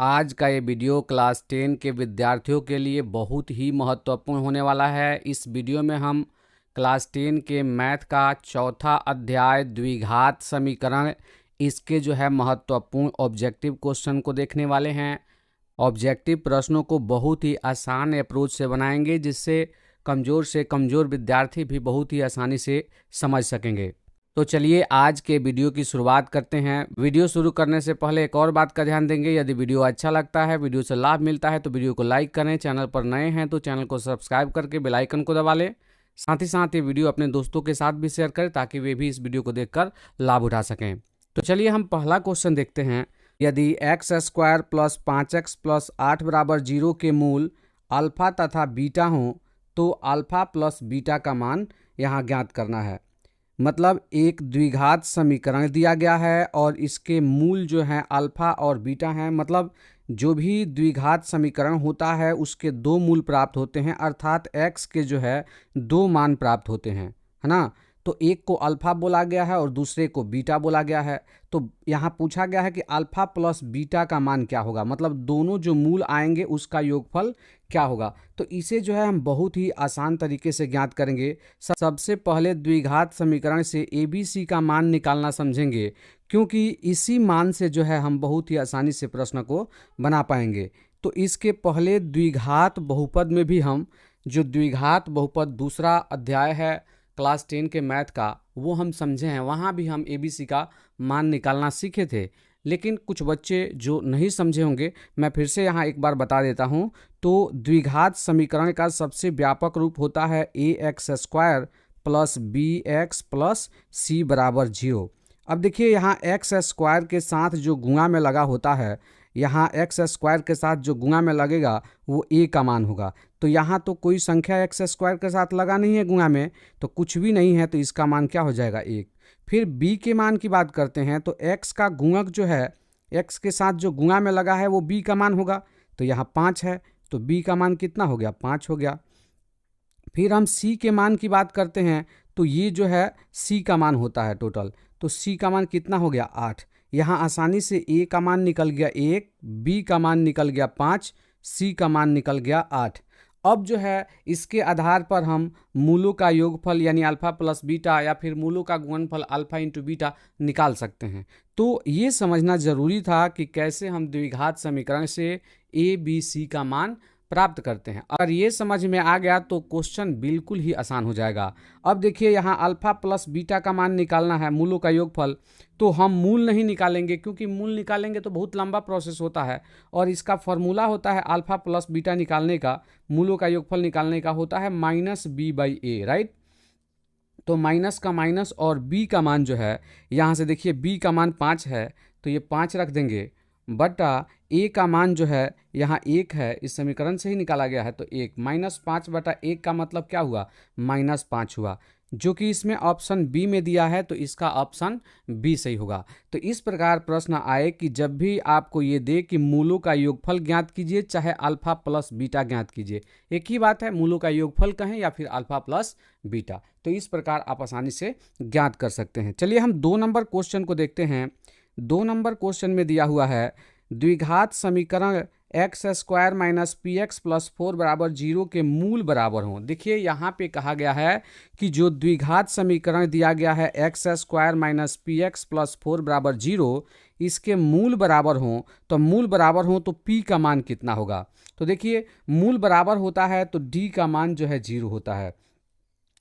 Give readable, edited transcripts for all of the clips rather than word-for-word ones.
आज का ये वीडियो क्लास 10 के विद्यार्थियों के लिए बहुत ही महत्वपूर्ण होने वाला है। इस वीडियो में हम क्लास 10 के मैथ का चौथा अध्याय द्विघात समीकरण, इसके जो है महत्वपूर्ण ऑब्जेक्टिव क्वेश्चन को देखने वाले हैं। ऑब्जेक्टिव प्रश्नों को बहुत ही आसान अप्रोच से बनाएंगे, जिससे कमज़ोर से कमज़ोर विद्यार्थी भी बहुत ही आसानी से समझ सकेंगे। तो चलिए आज के वीडियो की शुरुआत करते हैं। वीडियो शुरू करने से पहले एक और बात का ध्यान देंगे, यदि वीडियो अच्छा लगता है, वीडियो से लाभ मिलता है तो वीडियो को लाइक करें। चैनल पर नए हैं तो चैनल को सब्सक्राइब करके बेल आइकन को दबा लें। साथ ही साथ ये वीडियो अपने दोस्तों के साथ भी शेयर करें ताकि वे भी इस वीडियो को देखकर लाभ उठा सकें। तो चलिए हम पहला क्वेश्चन देखते हैं। यदि x square plus 5x plus 8 बराबर 0 के मूल अल्फा तथा बीटा हों तो अल्फा प्लस बीटा का मान यहाँ ज्ञात करना है। मतलब एक द्विघात समीकरण दिया गया है और इसके मूल जो हैं अल्फा और बीटा हैं। मतलब जो भी द्विघात समीकरण होता है उसके दो मूल प्राप्त होते हैं, अर्थात x के जो है दो मान प्राप्त होते हैं, है ना। तो एक को अल्फा बोला गया है और दूसरे को बीटा बोला गया है। तो यहाँ पूछा गया है कि अल्फा प्लस बीटा का मान क्या होगा, मतलब दोनों जो मूल आएंगे उसका योगफल क्या होगा। तो इसे जो है हम बहुत ही आसान तरीके से ज्ञात करेंगे। सबसे पहले द्विघात समीकरण से ABC का मान निकालना समझेंगे, क्योंकि इसी मान से जो है हम बहुत ही आसानी से प्रश्न को बना पाएंगे। तो इसके पहले द्विघात बहुपद में भी हम जो द्विघात बहुपद दूसरा अध्याय है क्लास 10 के मैथ का, वो हम समझे हैं। वहाँ भी हम ABC का मान निकालना सीखे थे, लेकिन कुछ बच्चे जो नहीं समझे होंगे, मैं फिर से यहाँ एक बार बता देता हूँ। तो द्विघात समीकरण का सबसे व्यापक रूप होता है ax square plus bx plus c बराबर 0। अब देखिए यहाँ एक्स स्क्वायर के साथ जो गुणा में लगा होता है, यहाँ एक्स स्क्वायर के साथ जो गुणा में लगेगा वो a का मान होगा। तो यहाँ तो कोई संख्या एक्स स्क्वायर के साथ लगा नहीं है गुणा में, तो कुछ भी नहीं है, तो इसका मान क्या हो जाएगा 1। फिर b के मान की बात करते हैं तो x का गुणक जो है, x के साथ जो गुणा में लगा है वो b का मान होगा। तो यहाँ 5 है तो b का मान कितना हो गया, 5 हो गया। फिर हम c के मान की बात करते हैं तो ये जो है c का मान होता है टोटल। तो c का मान कितना हो गया, 8। यहाँ आसानी से a का मान निकल गया 1, b का मान निकल गया 5, c का मान निकल गया 8। अब जो है इसके आधार पर हम मूलों का योगफल यानी अल्फा प्लस बीटा या फिर मूलों का गुणनफल अल्फा इंटू बीटा निकाल सकते हैं। तो ये समझना जरूरी था कि कैसे हम द्विघात समीकरण से ABC का मान प्राप्त करते हैं। अगर ये समझ में आ गया तो क्वेश्चन बिल्कुल ही आसान हो जाएगा। अब देखिए यहाँ अल्फा प्लस बीटा का मान निकालना है, मूलों का योगफल। तो हम मूल नहीं निकालेंगे, क्योंकि मूल निकालेंगे तो बहुत लंबा प्रोसेस होता है और इसका फॉर्मूला होता है अल्फा प्लस बीटा निकालने का, मूलों का योगफल निकालने का होता है -b/a, राइट। तो माइनस का माइनस और b का मान जो है, यहाँ से देखिए b का मान 5 है तो ये 5 रख देंगे, बटा a का मान जो है यहाँ 1 है, इस समीकरण से ही निकाला गया है। तो 1 -5/1 का मतलब क्या हुआ, -5 हुआ, जो कि इसमें ऑप्शन बी में दिया है, तो इसका ऑप्शन बी सही होगा। तो इस प्रकार प्रश्न आए कि जब भी आपको ये दे कि मूलों का योगफल ज्ञात कीजिए चाहे अल्फा प्लस बीटा ज्ञात कीजिए, एक ही बात है, मूलों का योगफल कहें या फिर अल्फा प्लस बीटा। तो इस प्रकार आप आसानी से ज्ञात कर सकते हैं। चलिए हम 2 नंबर क्वेश्चन को देखते हैं। 2 नंबर क्वेश्चन में दिया हुआ है द्विघात समीकरण x square minus P x plus 4 बराबर 0 के मूल बराबर हों। देखिए यहाँ पे कहा गया है कि जो द्विघात समीकरण दिया गया है x square minus P x plus 4 बराबर 0, इसके मूल बराबर हों। तो मूल बराबर हों तो p का मान कितना होगा। तो देखिए मूल बराबर होता है तो d का मान जो है 0 होता है।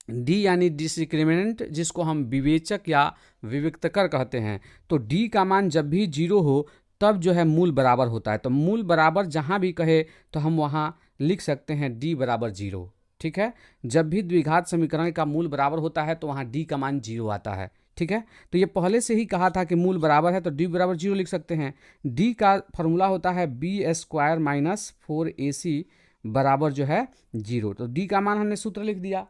d यानी डिस्क्रिमिनेंट, जिसको हम विवेचक या विविक्तकर कहते हैं। तो d का मान जब भी 0 हो तब जो है मूल बराबर होता है। तो मूल बराबर जहाँ भी कहे तो हम वहाँ लिख सकते हैं d बराबर 0, ठीक है। जब भी द्विघात समीकरण का मूल बराबर होता है तो वहाँ d का मान 0 आता है, ठीक है। तो ये पहले से ही कहा था कि मूल बराबर है तो d बराबर 0 लिख सकते हैं। d का फॉर्मूला होता है b स्क्वायर माइनस 4ac बराबर जो है 0। तो d का मान हमने सूत्र लिख दिया।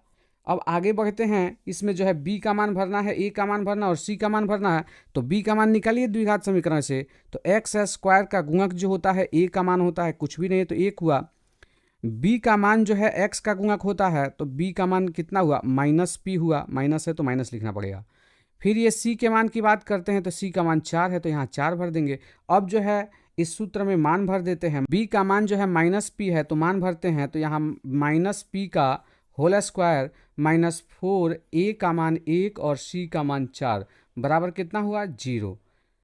अब आगे बढ़ते हैं, इसमें जो है b का मान भरना है, a का मान भरना और c का मान भरना है। तो b का मान निकालिए द्विघात समीकरण से। तो एक्स स्क्वायर का गुणक जो होता है a का मान होता है, कुछ भी नहीं है तो 1 हुआ। b का मान जो है x का गुणक होता है, तो b का मान कितना हुआ, -p हुआ, माइनस है तो माइनस लिखना पड़ेगा। फिर ये c के मान की बात करते हैं तो c का मान 4 है तो यहाँ 4 भर देंगे। अब जो है इस सूत्र में मान भर देते हैं। b का मान जो है माइनस पी है तो मान भरते हैं, तो यहाँ माइनस पी का होल स्क्वायर माइनस 4, a का मान 1 और c का मान 4 बराबर कितना हुआ 0।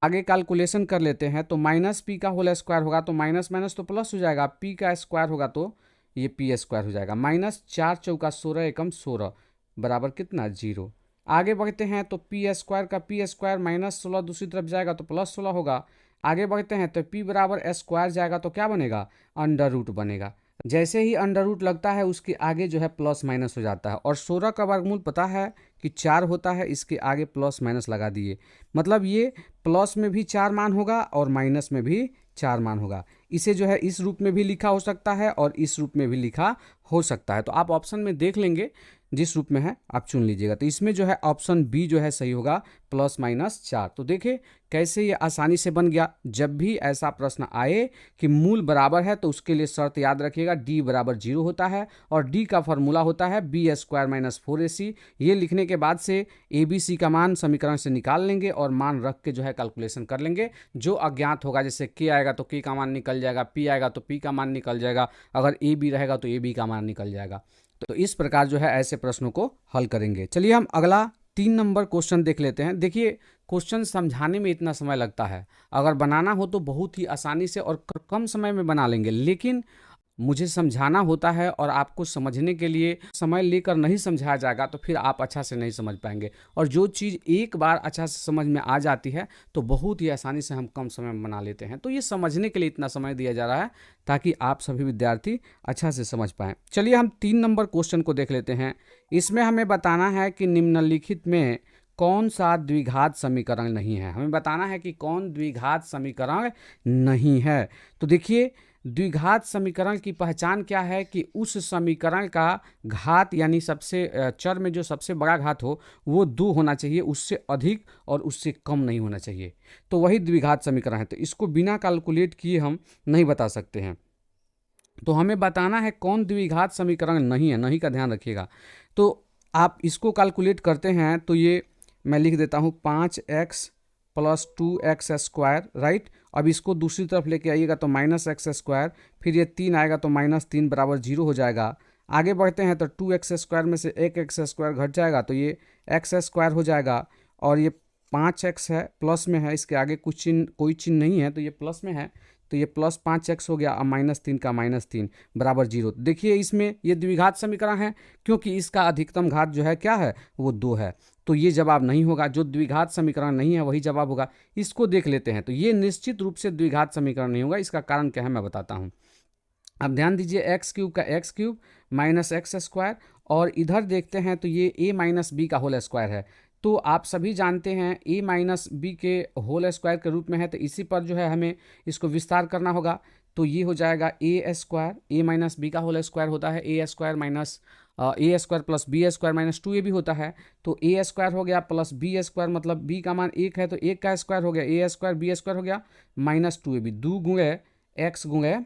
आगे कैलकुलेशन कर लेते हैं, तो माइनस पी का होल स्क्वायर होगा तो माइनस माइनस तो प्लस हो जाएगा, p का स्क्वायर होगा तो ये पी स्क्वायर हो जाएगा। माइनस 4 चौका 16 एकम 16 बराबर कितना 0। आगे बढ़ते हैं तो पी स्क्वायर का पी स्क्वायर माइनस 16 दूसरी तरफ जाएगा तो प्लस 16 होगा। आगे बढ़ते हैं तो p बराबर स्क्वायर जाएगा तो क्या बनेगा अंडर रूट बनेगा। जैसे ही अंडर रूट लगता है उसके आगे जो है प्लस माइनस हो जाता है, और 16 का वर्गमूल पता है कि 4 होता है, इसके आगे प्लस माइनस लगा दिए, मतलब ये प्लस में भी 4 मान होगा और माइनस में भी 4 मान होगा। इसे जो है इस रूप में भी लिखा हो सकता है और इस रूप में भी लिखा हो सकता है, तो आप ऑप्शन में देख लेंगे जिस रूप में है आप चुन लीजिएगा। तो इसमें जो है ऑप्शन बी जो है सही होगा, प्लस माइनस 4। तो देखिए कैसे ये आसानी से बन गया। जब भी ऐसा प्रश्न आए कि मूल बराबर है तो उसके लिए शर्त याद रखिएगा, d बराबर 0 होता है और d का फॉर्मूला होता है बी स्क्वायर माइनस 4ac। ये लिखने के बाद से ए बी सी का मान समीकरण से निकाल लेंगे और मान रख के जो है कैलकुलेशन कर लेंगे। जो अज्ञात होगा, जैसे k आएगा तो k का मान निकल जाएगा, p आएगा तो p का मान निकल जाएगा, अगर ए बी रहेगा तो ए बी का मान निकल जाएगा। तो इस प्रकार जो है ऐसे प्रश्नों को हल करेंगे। चलिए हम अगला 3 नंबर क्वेश्चन देख लेते हैं। देखिए क्वेश्चन समझाने में इतना समय लगता है, अगर बनाना हो तो बहुत ही आसानी से और कम समय में बना लेंगे, लेकिन मुझे समझाना होता है और आपको समझने के लिए समय लेकर नहीं समझाया जाएगा तो फिर आप अच्छा से नहीं समझ पाएंगे। और जो चीज़ एक बार अच्छा से समझ में आ जाती है तो बहुत ही आसानी से हम कम समय में बना लेते हैं। तो ये समझने के लिए इतना समय दिया जा रहा है ताकि आप सभी विद्यार्थी अच्छा से समझ पाएँ। चलिए हम 3 नंबर क्वेश्चन को देख लेते हैं। इसमें हमें बताना है कि निम्नलिखित में कौन सा द्विघात समीकरण नहीं है। हमें बताना है कि कौन द्विघात समीकरण नहीं है। तो देखिए द्विघात समीकरण की पहचान क्या है कि उस समीकरण का घात यानी सबसे चर में जो सबसे बड़ा घात हो वो 2 होना चाहिए, उससे अधिक और उससे कम नहीं होना चाहिए, तो वही द्विघात समीकरण है। तो इसको बिना कैलकुलेट किए हम नहीं बता सकते हैं। तो हमें बताना है कौन द्विघात समीकरण नहीं है, नहीं का ध्यान रखिएगा। तो आप इसको कैलकुलेट करते हैं तो ये मैं लिख देता हूँ 5x plus 2x square, right. अब इसको दूसरी तरफ लेके आइएगा तो माइनस एक्स स्क्वायर, फिर ये 3 आएगा तो माइनस 3 बराबर 0 हो जाएगा। आगे बढ़ते हैं तो 2x स्क्वायर में से एक एक्स स्क्वायर घट जाएगा तो ये एक्स स्क्वायर हो जाएगा, और ये 5x है प्लस में है, इसके आगे कोई चिन्ह नहीं है तो ये प्लस में है, तो ये प्लस 5x हो गया। अब माइनस 3 का माइनस 3 बराबर 0। देखिए इसमें ये द्विघात समीकरण है क्योंकि इसका अधिकतम घात जो है क्या है वो 2 है, तो ये जवाब नहीं होगा। जो द्विघात समीकरण नहीं है वही जवाब होगा। इसको देख लेते हैं तो ये निश्चित रूप से द्विघात समीकरण नहीं होगा। इसका कारण क्या है मैं बताता हूँ। अब ध्यान दीजिए एक्स क्यूब का x cube minus x square, और इधर देखते हैं तो ये a माइनस बी का होल स्क्वायर है। तो आप सभी जानते हैं a माइनस बी के होल स्क्वायर के रूप में है, तो इसी पर जो है हमें इसको विस्तार करना होगा। तो ये हो जाएगा a square, a minus b का होल स्क्वायर होता है a square minus a square plus b square minus 2a भी होता है। तो a स्क्वायर हो गया प्लस बी स्क्वायर, मतलब b का मान 1 है तो 1 का स्क्वायर हो गया a स्क्वायर, बी स्क्वायर हो गया माइनस 2ab, 2 गुणे x गुणे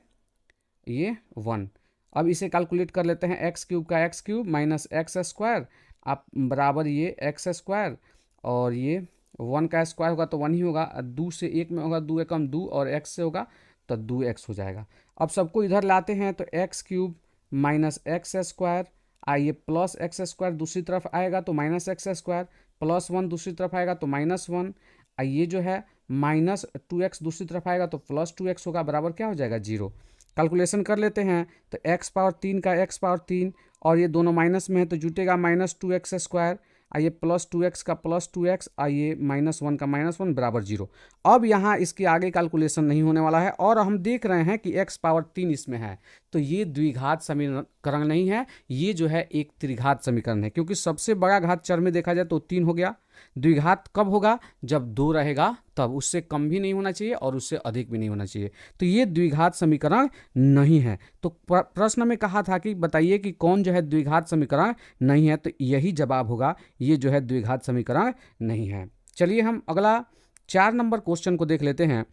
ये 1। अब इसे कैलकुलेट कर लेते हैं, एक्स क्यूब का x cube minus x square आप बराबर ये एक्स स्क्वायर, और ये 1 का स्क्वायर होगा तो 1 ही होगा, 2 से 1 में होगा 2 एकम 2 और x से होगा तो 2x हो जाएगा। अब सबको इधर लाते हैं तो x cube minus x square, आइए प्लस एक्स स्क्वायर दूसरी तरफ आएगा तो माइनस एक्स स्क्वायर, प्लस 1 दूसरी तरफ आएगा तो माइनस 1, ये जो है माइनस 2x दूसरी तरफ आएगा तो प्लस 2x होगा, बराबर क्या हो जाएगा 0। कैलकुलेशन कर लेते हैं तो x पावर 3 का x पावर 3, और ये दोनों माइनस में है तो जुटेगा माइनस 2x स्क्वायर, आइए प्लस 2x का प्लस 2x, आइए माइनस 1 का माइनस 1 बराबर 0। अब यहाँ इसके आगे कैलकुलेशन नहीं होने वाला है, और हम देख रहे हैं कि x पावर 3 इसमें है, तो ये द्विघात समीकरण नहीं है, ये जो है एक त्रिघात समीकरण है, क्योंकि सबसे बड़ा घात चर में देखा जाए तो 3 हो गया। द्विघात कब होगा जब 2 रहेगा तब, उससे कम भी नहीं होना चाहिए और उससे अधिक भी नहीं होना चाहिए, तो ये द्विघात समीकरण नहीं है। तो प्रश्न में कहा था कि बताइए कि कौन जो है द्विघात समीकरण नहीं है, तो यही जवाब होगा, ये जो है द्विघात समीकरण नहीं है। चलिए हम अगला 4 नंबर क्वेश्चन को देख लेते हैं।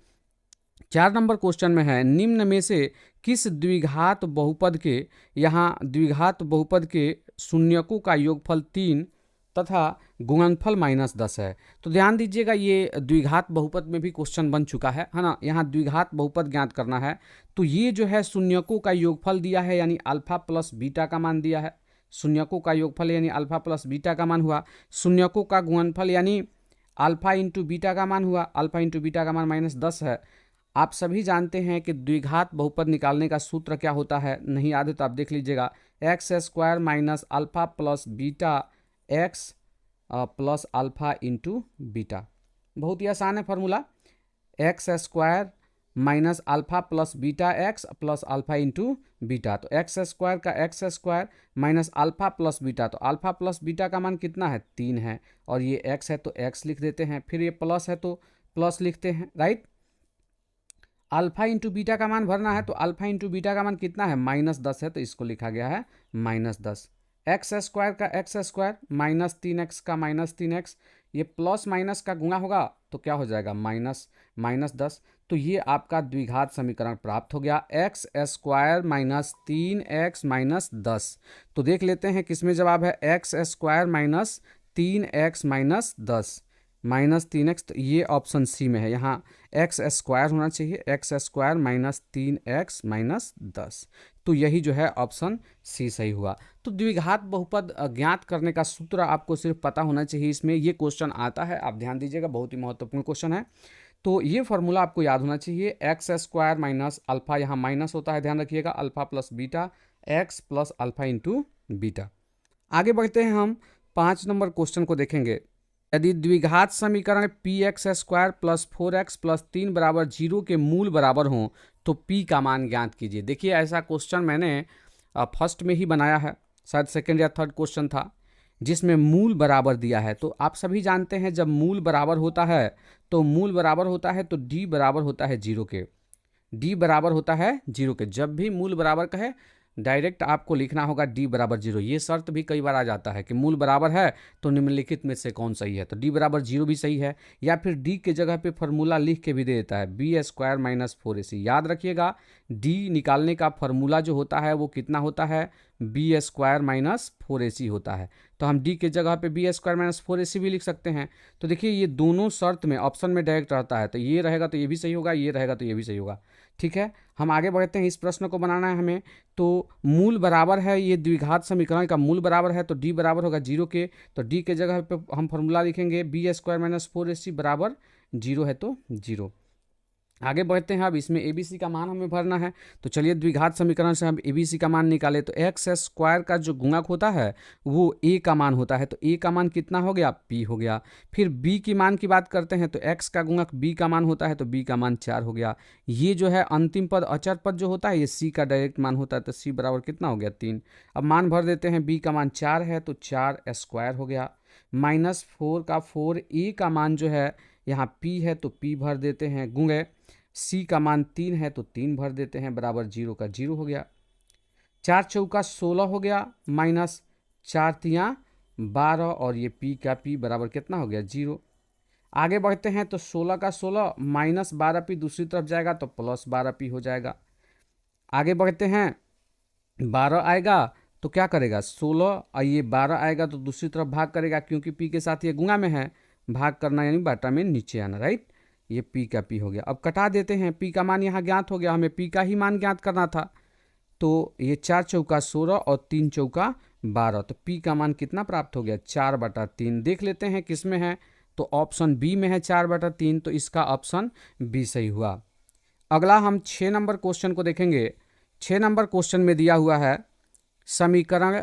4 नंबर क्वेश्चन में है निम्न में से किस द्विघात बहुपद के, यहाँ द्विघात बहुपद के शून्यकों का योगफल 3 तथा गुणनफल -10 है। तो ध्यान दीजिएगा, ये द्विघात बहुपद में भी क्वेश्चन बन चुका है ना। यहाँ द्विघात बहुपद ज्ञात करना है, तो ये जो है शून्यकों का योगफल दिया है, यानी अल्फा प्लस बीटा का मान दिया है। शून्यकों का योगफल यानी अल्फा प्लस बीटा का मान हुआ। शून्यकों का गुणनफल यानी अल्फा इंटू बीटा का मान हुआ। अल्फा इंटू बीटा का मान -10 है। आप सभी जानते हैं कि द्विघात बहुपद निकालने का सूत्र क्या होता है, नहीं याद है तो आप देख लीजिएगा, x square minus alpha plus beta x plus alpha into beta. बहुत ही आसान है formula, x square minus alpha plus beta x plus alpha into beta. तो एक्स स्क्वायर का x square minus alpha plus beta, तो alpha plus beta का मान कितना है, 3 है, और ये एक्स है तो एक्स लिख देते हैं, फिर ये प्लस है तो प्लस लिखते हैं, राइट। अल्फा इंटू बीटा का मान भरना है, तो अल्फा इंटू बीटा का मान कितना है, -10 है, तो इसको लिखा गया है -10। एक्स स्क्वायर का एक्स स्क्वायर -3x का -3x, ये प्लस माइनस का गुणा होगा तो क्या हो जाएगा, -10। तो ये आपका द्विघात समीकरण प्राप्त हो गया, एक्स स्क्वायर -3x -10। तो देख लेते हैं किसमें जवाब है, एक्स स्क्वायर -3x -10 -3x, तो ये ऑप्शन सी में है। यहाँ एक्स स्क्वायर होना चाहिए, एक्स स्क्वायर -3x -10, तो यही जो है ऑप्शन सी सही हुआ। तो द्विघात बहुपद ज्ञात करने का सूत्र आपको सिर्फ पता होना चाहिए, इसमें ये क्वेश्चन आता है, आप ध्यान दीजिएगा, बहुत ही महत्वपूर्ण क्वेश्चन है। तो ये फॉर्मूला आपको याद होना चाहिए, एक्स स्क्वायर माइनस अल्फा, यहाँ माइनस होता है, ध्यान रखिएगा, alpha plus beta x plus alpha into beta. आगे बढ़ते हैं, हम 5 नंबर क्वेश्चन को देखेंगे। यदि द्विघात समीकरण P x square plus 4x plus 3 बराबर 0 के मूल बराबर हों तो p का मान ज्ञात कीजिए। देखिए, ऐसा क्वेश्चन मैंने फर्स्ट में ही बनाया है, शायद सेकंड या थर्ड क्वेश्चन था, जिसमें मूल बराबर दिया है। तो आप सभी जानते हैं जब मूल बराबर होता है तो d बराबर होता है 0 के, d बराबर होता है 0 के। जब भी मूल बराबर कहे डायरेक्ट आपको लिखना होगा d बराबर 0। ये शर्त भी कई बार आ जाता है कि मूल बराबर है तो निम्नलिखित में से कौन सही है, तो d बराबर 0 भी सही है, या फिर d के जगह पे फॉर्मूला लिख के भी दे देता है, बी स्क्वायर माइनस 4ac। याद रखिएगा, d निकालने का फॉर्मूला जो होता है वो कितना होता है, बी स्क्वायर माइनस 4ac होता है। तो हम d के जगह पे बी स्क्वायर माइनस 4ac भी लिख सकते हैं। तो देखिए, ये दोनों शर्त में ऑप्शन में डायरेक्ट रहता है, तो ये रहेगा तो ये भी सही होगा, ये रहेगा तो ये भी सही होगा। ठीक है, हम आगे बढ़ते हैं, इस प्रश्न को बनाना है हमें। तो मूल बराबर है, ये द्विघात समीकरण का मूल बराबर है, तो d बराबर होगा 0 के, तो d के जगह पे हम फॉर्मूला लिखेंगे बी स्क्वायर माइनस 4ac बराबर 0 है तो 0। आगे बढ़ते हैं, अब इसमें ABC का मान हमें भरना है। तो चलिए द्विघात समीकरण से हम ABC का मान निकालें। तो एक्स स्क्वायर का जो गुणक होता है वो A का मान होता है, तो A का मान कितना हो गया, P हो गया। फिर B की मान की बात करते हैं, तो x का गुणक B का मान होता है, तो B का मान 4 हो गया। ये जो है अंतिम पद अचर पद जो होता है ये C का डायरेक्ट मान होता है, तो C बराबर कितना हो गया, 3। अब मान भर देते हैं, B का मान 4 है तो 4 स्क्वायर हो गया, -4 का 4, A का मान जो है यहाँ P है तो P भर देते हैं, गुणे C का मान 3 है तो 3 भर देते हैं, बराबर 0 का 0 हो गया। 4 चौका 16 हो गया, -4 तियाँ 12, और ये P का P बराबर कितना हो गया, 0। आगे बढ़ते हैं, तो 16 का 16 -12p दूसरी तरफ जाएगा तो +12p हो जाएगा। आगे बढ़ते हैं, 12 आएगा तो क्या करेगा, 16 और ये 12 आएगा तो दूसरी तरफ भाग करेगा, क्योंकि P के साथ ये गुणा में है, भाग करना यानी बाटा में नीचे आना, राइट। ये P का P हो गया। अब कटा देते हैं, P का मान यहाँ ज्ञात हो गया, हमें P का ही मान ज्ञात करना था। तो ये 4 चौका 16 और 3 चौका 12, तो P का मान कितना प्राप्त हो गया, 4/3। देख लेते हैं किस में है, तो ऑप्शन बी में है 4/3, तो इसका ऑप्शन बी सही हुआ। अगला हम 6 नंबर क्वेश्चन को देखेंगे। 6 नंबर क्वेश्चन में दिया हुआ है समीकरण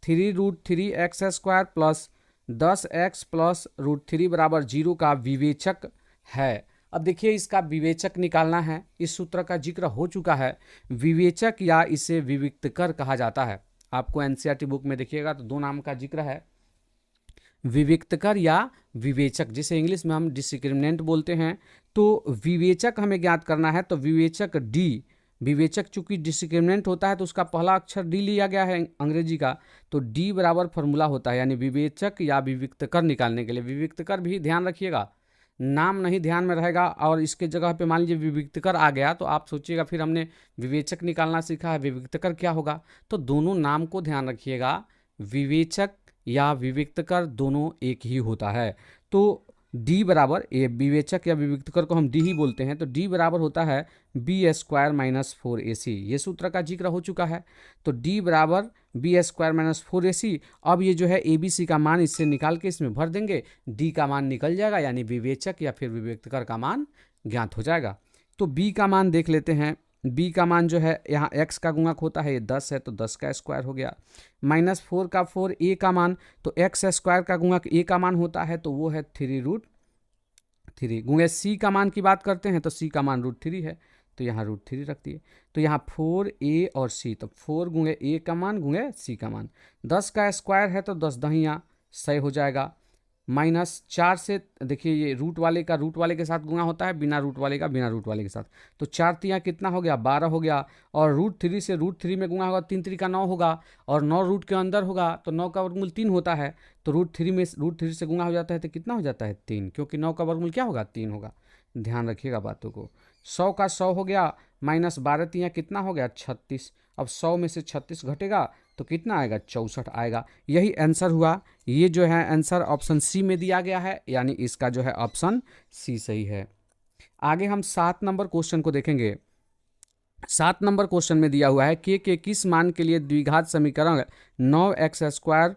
3√3x² प्लस 10x प्लस √3 बराबर 0 का विवेचक है। अब देखिए, इसका विवेचक निकालना है। इस सूत्र का जिक्र हो चुका है। विवेचक या इसे विविक्तकर कहा जाता है। आपको एनसीईआरटी बुक में देखिएगा तो 2 नाम का जिक्र है, विविक्तकर या विवेचक, जिसे इंग्लिश में हम डिस्क्रिमिनेंट बोलते हैं। तो विवेचक हमें ज्ञात करना है, तो विवेचक डी, विवेचक चूंकि डिस्क्रिमिनेंट होता है तो उसका पहला अक्षर डी लिया गया है अंग्रेजी का, तो डी बराबर फॉर्मूला होता है, यानी विवेचक या विविक्तकर निकालने के लिए। विविक्तकर भी ध्यान रखिएगा, नाम नहीं ध्यान में रहेगा, और इसके जगह पे मान लीजिए विविक्तकर आ गया तो आप सोचिएगा फिर हमने विवेचक निकालना सीखा है, विविक्तकर क्या होगा। तो दोनों नाम को ध्यान रखिएगा, विवेचक या विविक्तकर दोनों एक ही होता है। तो d बराबर, ये विवेचक या विविक्तकर को हम d ही बोलते हैं, तो d बराबर होता है बी स्क्वायर माइनस 4ac। ये सूत्र का जिक्र हो चुका है। तो d बराबर बी स्क्वायर माइनस 4ac। अब ये जो है abc का मान इससे निकाल के इसमें भर देंगे, d का मान निकल जाएगा, यानी विवेचक या फिर विविक्तकर का मान ज्ञात हो जाएगा। तो b का मान देख लेते हैं। b का मान जो है, यहाँ x का गुणक होता है, ये 10 है तो 10 का स्क्वायर हो गया, माइनस 4 का 4, a का मान, तो x स्क्वायर का गुणक a का मान होता है, तो वो है 3√3। गुणे c का मान की बात करते हैं तो c का मान √3 है, तो यहाँ √3 रख दिए। तो यहाँ 4a और c, तो 4 गुणे a का मान गुणे c का मान, 10 का स्क्वायर है तो 10 दहिया 100 हो जाएगा। माइनस 4 से, देखिए ये रूट वाले का रूट वाले के साथ गुणा होता है, बिना रूट वाले का बिना रूट वाले के साथ, तो 4 तियाँ कितना हो गया, 12 हो गया। और √3 से √3 में गुणा होगा, 3 3 का 9 होगा, और 9 रूट के अंदर होगा तो 9 का वर्गमूल 3 होता है, तो √3 से गुणा हो जाता है तो कितना हो जाता है 3, क्योंकि 9 का वर्गमूल क्या होगा, 3 होगा। ध्यान रखिएगा बातों को। 100 का 100 हो गया, माइनस 12 तियाँ कितना हो गया, 36। अब 100 में से 36 घटेगा तो कितना आएगा, 64 आएगा। यही आंसर हुआ। ये जो है आंसर ऑप्शन सी में दिया गया है, यानी इसका जो है ऑप्शन सी सही है। आगे हम 7 नंबर क्वेश्चन को देखेंगे। 7 नंबर क्वेश्चन में दिया हुआ है के किस मान के लिए द्विघात समीकरण 9x²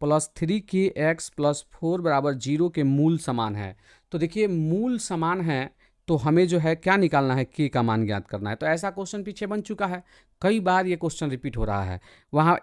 प्लस 3kx प्लस 4 बराबर 0 के मूल समान है। तो देखिए मूल समान है तो हमें जो है क्या निकालना है, के का मान ज्ञात करना है। तो ऐसा क्वेश्चन पीछे बन चुका है, कई बार ये क्वेश्चन रिपीट हो रहा है।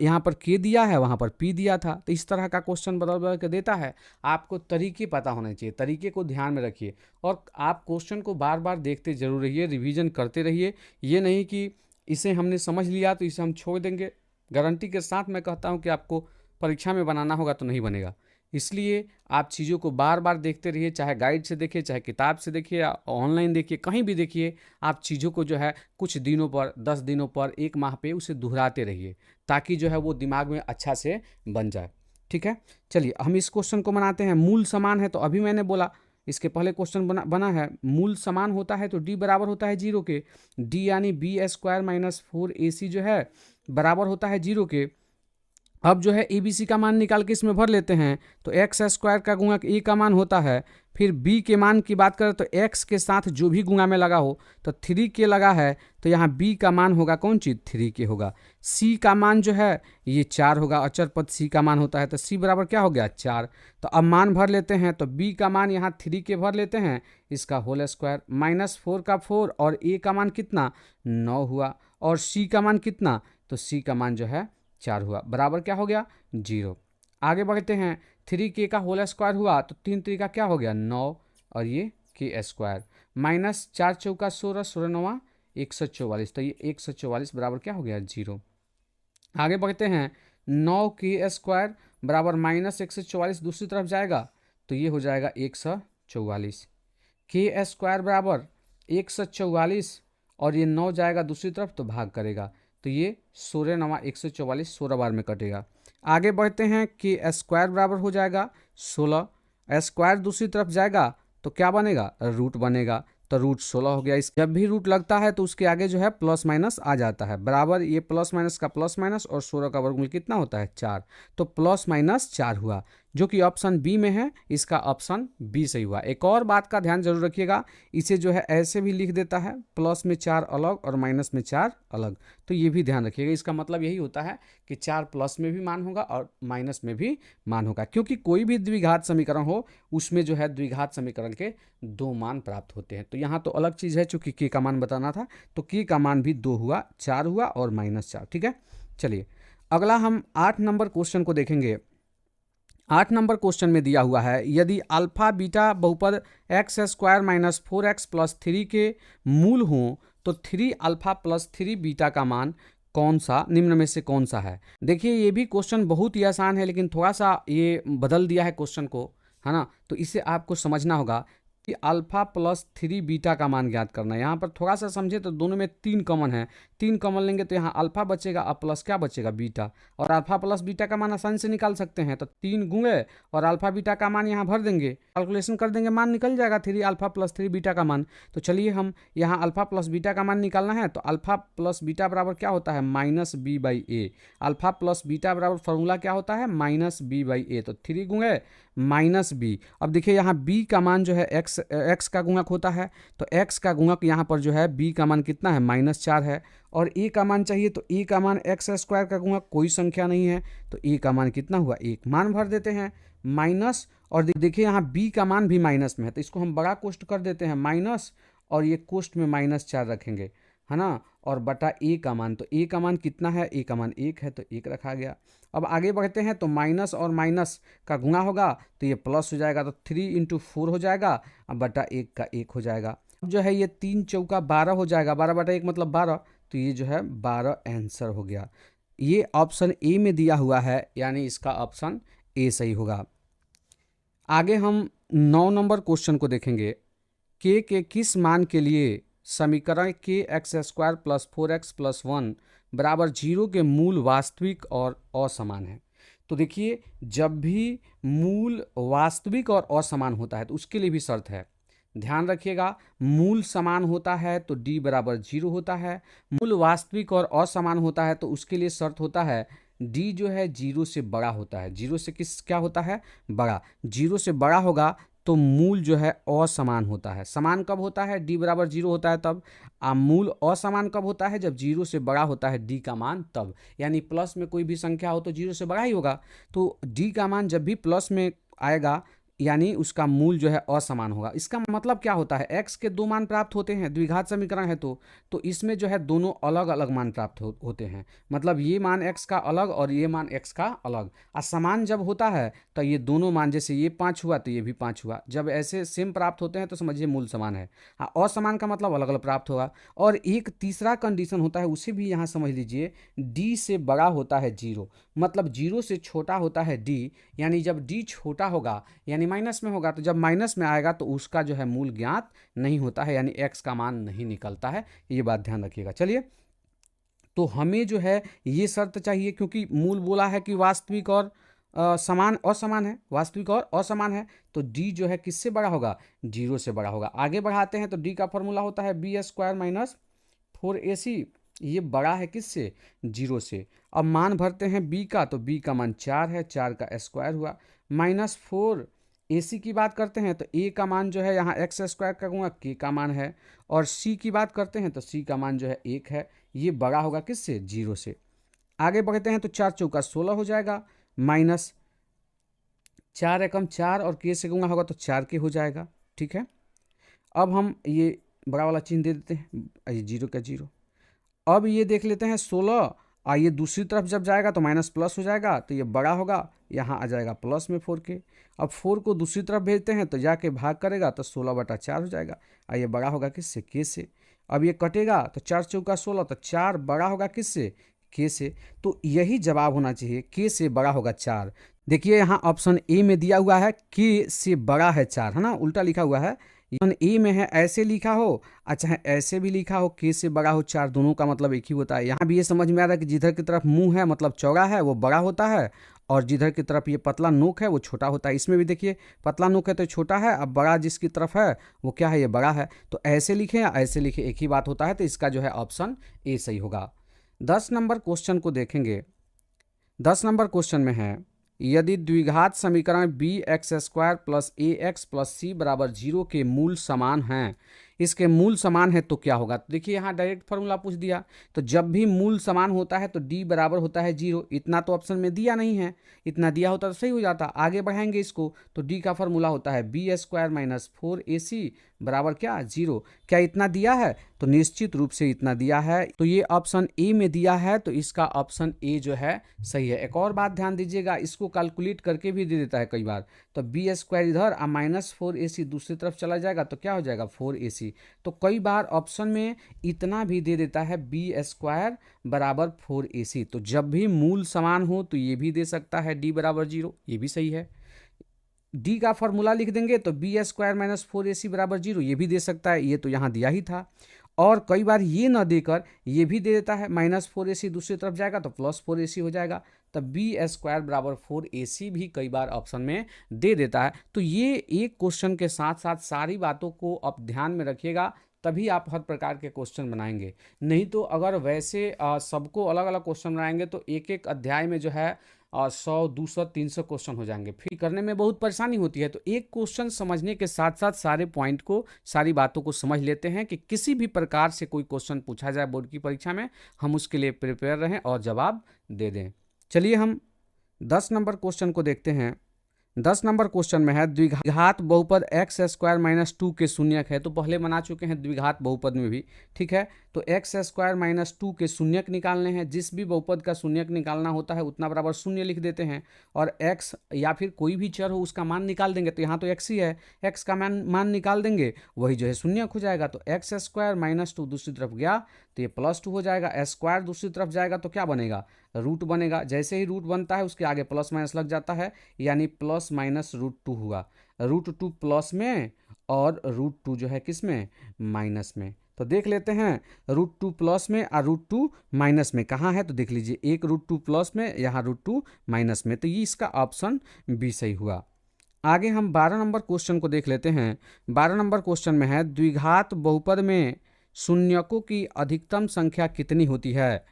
यहाँ पर के दिया है, वहाँ पर पी दिया था, तो इस तरह का क्वेश्चन बदल बदल के देता है। आपको तरीके पता होने चाहिए, तरीके को ध्यान में रखिए, और आप क्वेश्चन को बार बार देखते जरूर रहिए, रिविजन करते रहिए। ये नहीं कि इसे हमने समझ लिया तो इसे हम छोड़ देंगे। गारंटी के साथ मैं कहता हूँ कि आपको परीक्षा में बनाना होगा तो नहीं बनेगा। इसलिए आप चीज़ों को बार बार देखते रहिए, चाहे गाइड से देखिए, चाहे किताब से देखिए, या ऑनलाइन देखिए, कहीं भी देखिए। आप चीज़ों को जो है कुछ दिनों पर, 10 दिनों पर, 1 माह पे उसे दोहराते रहिए, ताकि जो है वो दिमाग में अच्छा से बन जाए। ठीक है, चलिए हम इस क्वेश्चन को बनाते हैं। मूल समान है तो अभी मैंने बोला, इसके पहले क्वेश्चन बना है, मूल समान होता है तो d बराबर होता है 0 के। d यानी बी स्क्वायर माइनस 4ac जो है बराबर होता है 0 के। अब जो है ABC का मान निकाल के इसमें भर लेते हैं, तो x स्क्वायर का गुणक a का मान होता है। फिर b के मान की बात करें तो x के साथ जो भी गुणा में लगा हो, तो 3k लगा है, तो यहाँ b का मान होगा कौन चीज़, 3k होगा। c का मान जो है ये 4 होगा, अचर पद c का मान होता है, तो c बराबर क्या हो गया, 4। तो अब मान भर लेते हैं, तो b का मान यहाँ 3k भर लेते हैं, इसका होल स्क्वायर, माइनस 4 का 4, और a का मान कितना, 9 हुआ, और c का मान कितना, तो c का मान जो है 4 हुआ, बराबर क्या हो गया, 0। आगे बढ़ते हैं, 3k का होल स्क्वायर हुआ तो 3 3 का क्या हो गया, 9, और ये k स्क्वायर, माइनस 4 चौका 16, 16 9 144, तो ये 144 बराबर क्या हो गया, 0। आगे बढ़ते हैं, 9k स्क्वायर बराबर माइनस 144 दूसरी तरफ जाएगा तो ये हो जाएगा 144। k स्क्वायर बराबर 144, और ये 9 जाएगा दूसरी तरफ तो भाग करेगा, तो ये 16 9 144 16 बार में कटेगा। आगे बढ़ते हैं, के स्क्वायर बराबर हो जाएगा 16, स्क्वायर दूसरी तरफ जाएगा तो क्या बनेगा, रूट बनेगा, तो रूट 16 हो गया। इस जब भी रूट लगता है तो उसके आगे जो है प्लस माइनस आ जाता है, बराबर ये प्लस माइनस का प्लस माइनस, और 16 का वर्गमूल कितना होता है, 4, तो प्लस माइनस 4 हुआ, जो कि ऑप्शन बी में है। इसका ऑप्शन बी सही हुआ। एक और बात का ध्यान जरूर रखिएगा, इसे जो है ऐसे भी लिख देता है, प्लस में 4 अलग और माइनस में 4 अलग, तो ये भी ध्यान रखिएगा। इसका मतलब यही होता है कि 4 प्लस में भी मान होगा और माइनस में भी मान होगा, क्योंकि कोई भी द्विघात समीकरण हो उसमें जो है द्विघात समीकरण के 2 मान प्राप्त होते हैं। तो यहाँ तो अलग चीज़ है, चूंकि के का मान बताना था, तो के का मान भी 2 हुआ, 4 हुआ और -4। ठीक है, चलिए अगला हम 8 नंबर क्वेश्चन को देखेंगे। 8 नंबर क्वेश्चन में दिया हुआ है, यदि अल्फा बीटा बहुपद x square minus 4x plus 3 के मूल हों तो 3 अल्फा प्लस 3 बीटा का मान कौन सा, निम्न में से कौन सा है। देखिए ये भी क्वेश्चन बहुत ही आसान है, लेकिन थोड़ा सा ये बदल दिया है क्वेश्चन को, है ना, तो इसे आपको समझना होगा। कि अल्फा प्लस 3 बीटा का मान ज्ञात करना है। यहाँ पर थोड़ा सा समझे तो दोनों में 3 कॉमन है, 3 कॉमन लेंगे तो यहाँ अल्फा बचेगा और प्लस क्या बचेगा, बीटा। और अल्फा प्लस बीटा का मान आसानी से निकाल सकते हैं, तो 3 गुणे और अल्फा बीटा का मान यहाँ भर देंगे, कैलकुलेशन कर देंगे, मान निकल जाएगा 3 अल्फा प्लस 3 बीटा का मान। तो चलिए हम यहाँ अल्फा प्लस बीटा का मान निकालना है, तो अल्फा प्लस बीटा बराबर क्या होता है, minus b by a. Alpha plus beta बराबर फॉर्मूला क्या होता है, माइनस बी बाई ए। तो 3 गुणे माइनस बी। अब देखिए यहाँ b का मान जो है x का गुणक होता है, तो x का गुणक यहाँ पर जो है b का मान कितना है, -4 है। और a का मान चाहिए, तो a का मान x स्क्वायर का गुणक कोई संख्या नहीं है, तो a का मान कितना हुआ, 1। मान भर देते हैं माइनस, और देखिए यहाँ b का मान भी माइनस में है, तो इसको हम बड़ा कोष्ट कर देते हैं माइनस, और ये कोष्ट में -4 रखेंगे, है ना, और बटा a का मान। तो a का मान कितना है, a का मान 1 है, तो 1 रखा गया। अब आगे बढ़ते हैं, तो माइनस और माइनस का गुणा होगा तो ये प्लस हो जाएगा, तो 3 × 4 हो जाएगा, अब बटा 1 का 1 हो जाएगा। अब जो है ये 3 चौका 12 हो जाएगा, 12 बटा 1 मतलब 12, तो ये जो है 12 आंसर हो गया। ये ऑप्शन ए में दिया हुआ है, यानी इसका ऑप्शन ए सही होगा। आगे हम 9 नंबर क्वेश्चन को देखेंगे। के किस मान के लिए समीकरण के x square plus 4x plus 1 बराबर 0 के मूल वास्तविक और असमान है। तो देखिए, जब भी मूल वास्तविक और असमान होता है तो उसके लिए भी शर्त है, ध्यान रखिएगा। मूल समान होता है तो d बराबर 0 होता है, मूल वास्तविक और असमान होता है तो उसके लिए शर्त होता है d जो है 0 से बड़ा होता है। 0 से किस क्या होता है, बड़ा। 0 से बड़ा होगा तो मूल जो है असमान होता है। समान कब होता है, d बराबर 0 होता है तब। मूल असमान कब होता है, जब 0 से बड़ा होता है d का मान तब। यानी प्लस में कोई भी संख्या हो तो 0 से बड़ा ही होगा, तो d का मान जब भी प्लस में आएगा यानी उसका मूल जो है असमान होगा। इसका मतलब क्या होता है, x के 2 मान प्राप्त होते हैं, द्विघात समीकरण है तो इसमें जो है दोनों अलग अलग मान प्राप्त होते हैं। मतलब ये मान x का अलग और ये मान x का अलग। असमान जब होता है तो ये दोनों मान, जैसे ये 5 हुआ तो ये भी 5 हुआ, जब ऐसे सेम प्राप्त होते हैं तो समझिए मूल समान है। हाँ, असमान का मतलब अलग अलग प्राप्त होगा। और एक तीसरा कंडीशन होता है, उसे भी यहाँ समझ लीजिए, d से बड़ा होता है 0, मतलब 0 से छोटा होता है d। यानी जब d छोटा होगा यानी माइनस में होगा, तो जब माइनस में आएगा तो उसका जो है मूल ज्ञात नहीं होता है, यानी x का मान नहीं निकलता है। ये बात ध्यान रखिएगा। चलिए, तो हमें जो है ये शर्त चाहिए, क्योंकि मूल बोला है कि वास्तविक और समान असमान है, वास्तविक और असमान है, तो d जो है किससे बड़ा होगा, 0 से बड़ा होगा। आगे बढ़ाते हैं, तो d का फॉर्मूला होता है b² - 4ac। ये बड़ा है किससे, 0 से। अब मान भरते हैं b का, तो b का मान 4 है, 4 का स्क्वायर हुआ, -4 AC की बात करते हैं तो a का मान जो है यहाँ x स्क्वायर का गुणा k का मान है, और c की बात करते हैं तो c का मान जो है 1 है। ये बड़ा होगा किससे, 0 से। आगे बढ़ते हैं, तो 4 चौका 16 हो जाएगा, माइनस 4 एकम 4 और k से गुणा होगा तो 4 k हो जाएगा। ठीक है, अब हम ये बड़ा वाला चिन्ह दे देते हैं, ये 0 का 0। अब ये देख लेते हैं 16, ये दूसरी तरफ जब जाएगा तो माइनस प्लस हो जाएगा, तो ये बड़ा होगा, यहाँ आ जाएगा प्लस में 4k। अब 4 को दूसरी तरफ भेजते हैं तो जाके भाग करेगा तो 16/4 हो जाएगा, ये बड़ा होगा किससे, k से। अब ये कटेगा तो 4 चौका 16, तो 4 बड़ा होगा किससे, k से। तो यही जवाब होना चाहिए, k से बड़ा होगा 4। देखिए यहाँ ऑप्शन ए में दिया हुआ है k से बड़ा है 4, है ना, उल्टा लिखा हुआ है। ए में है ऐसे लिखा हो, अच्छा है ऐसे भी लिखा हो, k से बड़ा हो 4, दोनों का मतलब एक ही होता है। यहाँ भी ये समझ में आ रहा है कि जिधर की तरफ मुंह है मतलब चौड़ा है वो बड़ा होता है, और जिधर की तरफ ये पतला नोक है वो छोटा होता है। इसमें भी देखिए पतला नोक है तो छोटा है, अब बड़ा जिसकी तरफ है वो क्या है, ये बड़ा है। तो ऐसे लिखें या ऐसे लिखें एक ही बात होता है, तो इसका जो है ऑप्शन ए सही होगा। 10 नंबर क्वेश्चन को देखेंगे। 10 नंबर क्वेश्चन में है, यदि द्विघात समीकरण bx² plus ax plus c बराबर 0 के मूल समान हैं, इसके मूल समान है तो क्या होगा। तो देखिए यहाँ डायरेक्ट फॉर्मूला पूछ दिया, तो जब भी मूल समान होता है तो d बराबर होता है 0। इतना तो ऑप्शन में दिया नहीं है, इतना दिया होता तो सही हो जाता। आगे बढ़ाएंगे इसको, तो d का फॉर्मूला होता है b² - 4ac बराबर क्या, 0। क्या इतना दिया है, तो निश्चित रूप से इतना दिया है, तो ये ऑप्शन ए में दिया है, तो इसका ऑप्शन ए जो है सही है। एक और बात ध्यान दीजिएगा, इसको कैलकुलेट करके भी दे देता है कई बार, तो b² इधर और -4ac दूसरी तरफ चला जाएगा तो क्या हो जाएगा, 4ac। तो कई बार ऑप्शन में इतना भी दे देता है b² बराबर 4ac। तो जब भी मूल समान हो तो ये भी दे सकता है d बराबर 0, ये भी सही है। डी का फॉर्मूला लिख देंगे तो बी स्क्वायर माइनस 4ac बराबर 0, ये भी दे सकता है, ये तो यहाँ दिया ही था। और कई बार ये ना देकर ये भी दे देता है, -4ac दूसरी तरफ जाएगा तो +4ac हो जाएगा, तब बी स्क्वायर बराबर 4ac भी कई बार ऑप्शन में दे देता है। तो ये एक क्वेश्चन के साथ साथ सारी बातों को आप ध्यान में रखिएगा, तभी आप हर प्रकार के क्वेश्चन बनाएंगे। नहीं तो अगर वैसे सबको अलग अलग क्वेश्चन बनाएंगे तो एक एक अध्याय में जो है 100 200 300 क्वेश्चन हो जाएंगे, फिर करने में बहुत परेशानी होती है। तो एक क्वेश्चन समझने के साथ साथ सारे पॉइंट को, सारी बातों को समझ लेते हैं कि किसी भी प्रकार से कोई क्वेश्चन पूछा जाए बोर्ड की परीक्षा में, हम उसके लिए प्रिपेयर रहें और जवाब दे दें। चलिए हम 10 नंबर क्वेश्चन को देखते हैं। 10 नंबर क्वेश्चन में है द्विघात बहुपद एक्स स्क्वायर माइनस 2 के शून्यक है। तो पहले बना चुके हैं द्विघात बहुपद में भी, ठीक है। तो एक्स स्क्वायर माइनस 2 के शून्यक निकालने हैं। जिस भी बहुपद का शून्यक निकालना होता है उतना बराबर शून्य लिख देते हैं, और एक्स या फिर कोई भी चर हो उसका मान निकाल देंगे। तो यहाँ तो एक्स ही है, एक्स का मान निकाल देंगे, वही जो है शून्यक हो जाएगा। तो एक्स स्क्वायर माइनस 2 दूसरी तरफ गया तो ये +2 हो जाएगा। स्क्वायर दूसरी तरफ जाएगा तो क्या बनेगा, रूट बनेगा। जैसे ही रूट बनता है उसके आगे प्लस माइनस लग जाता है, यानी प्लस माइनस √2 हुआ। √2 प्लस में और √2 जो है किस में, माइनस में। तो देख लेते हैं √2 प्लस में और √2 माइनस में कहाँ है, तो देख लीजिए, एक √2 प्लस में, यहाँ √2 माइनस में। तो ये इसका ऑप्शन बी सही हुआ। आगे हम 12 नंबर क्वेश्चन को देख लेते हैं। 12 नंबर क्वेश्चन में है द्विघात बहुपद में शून्यकों की अधिकतम संख्या कितनी होती है।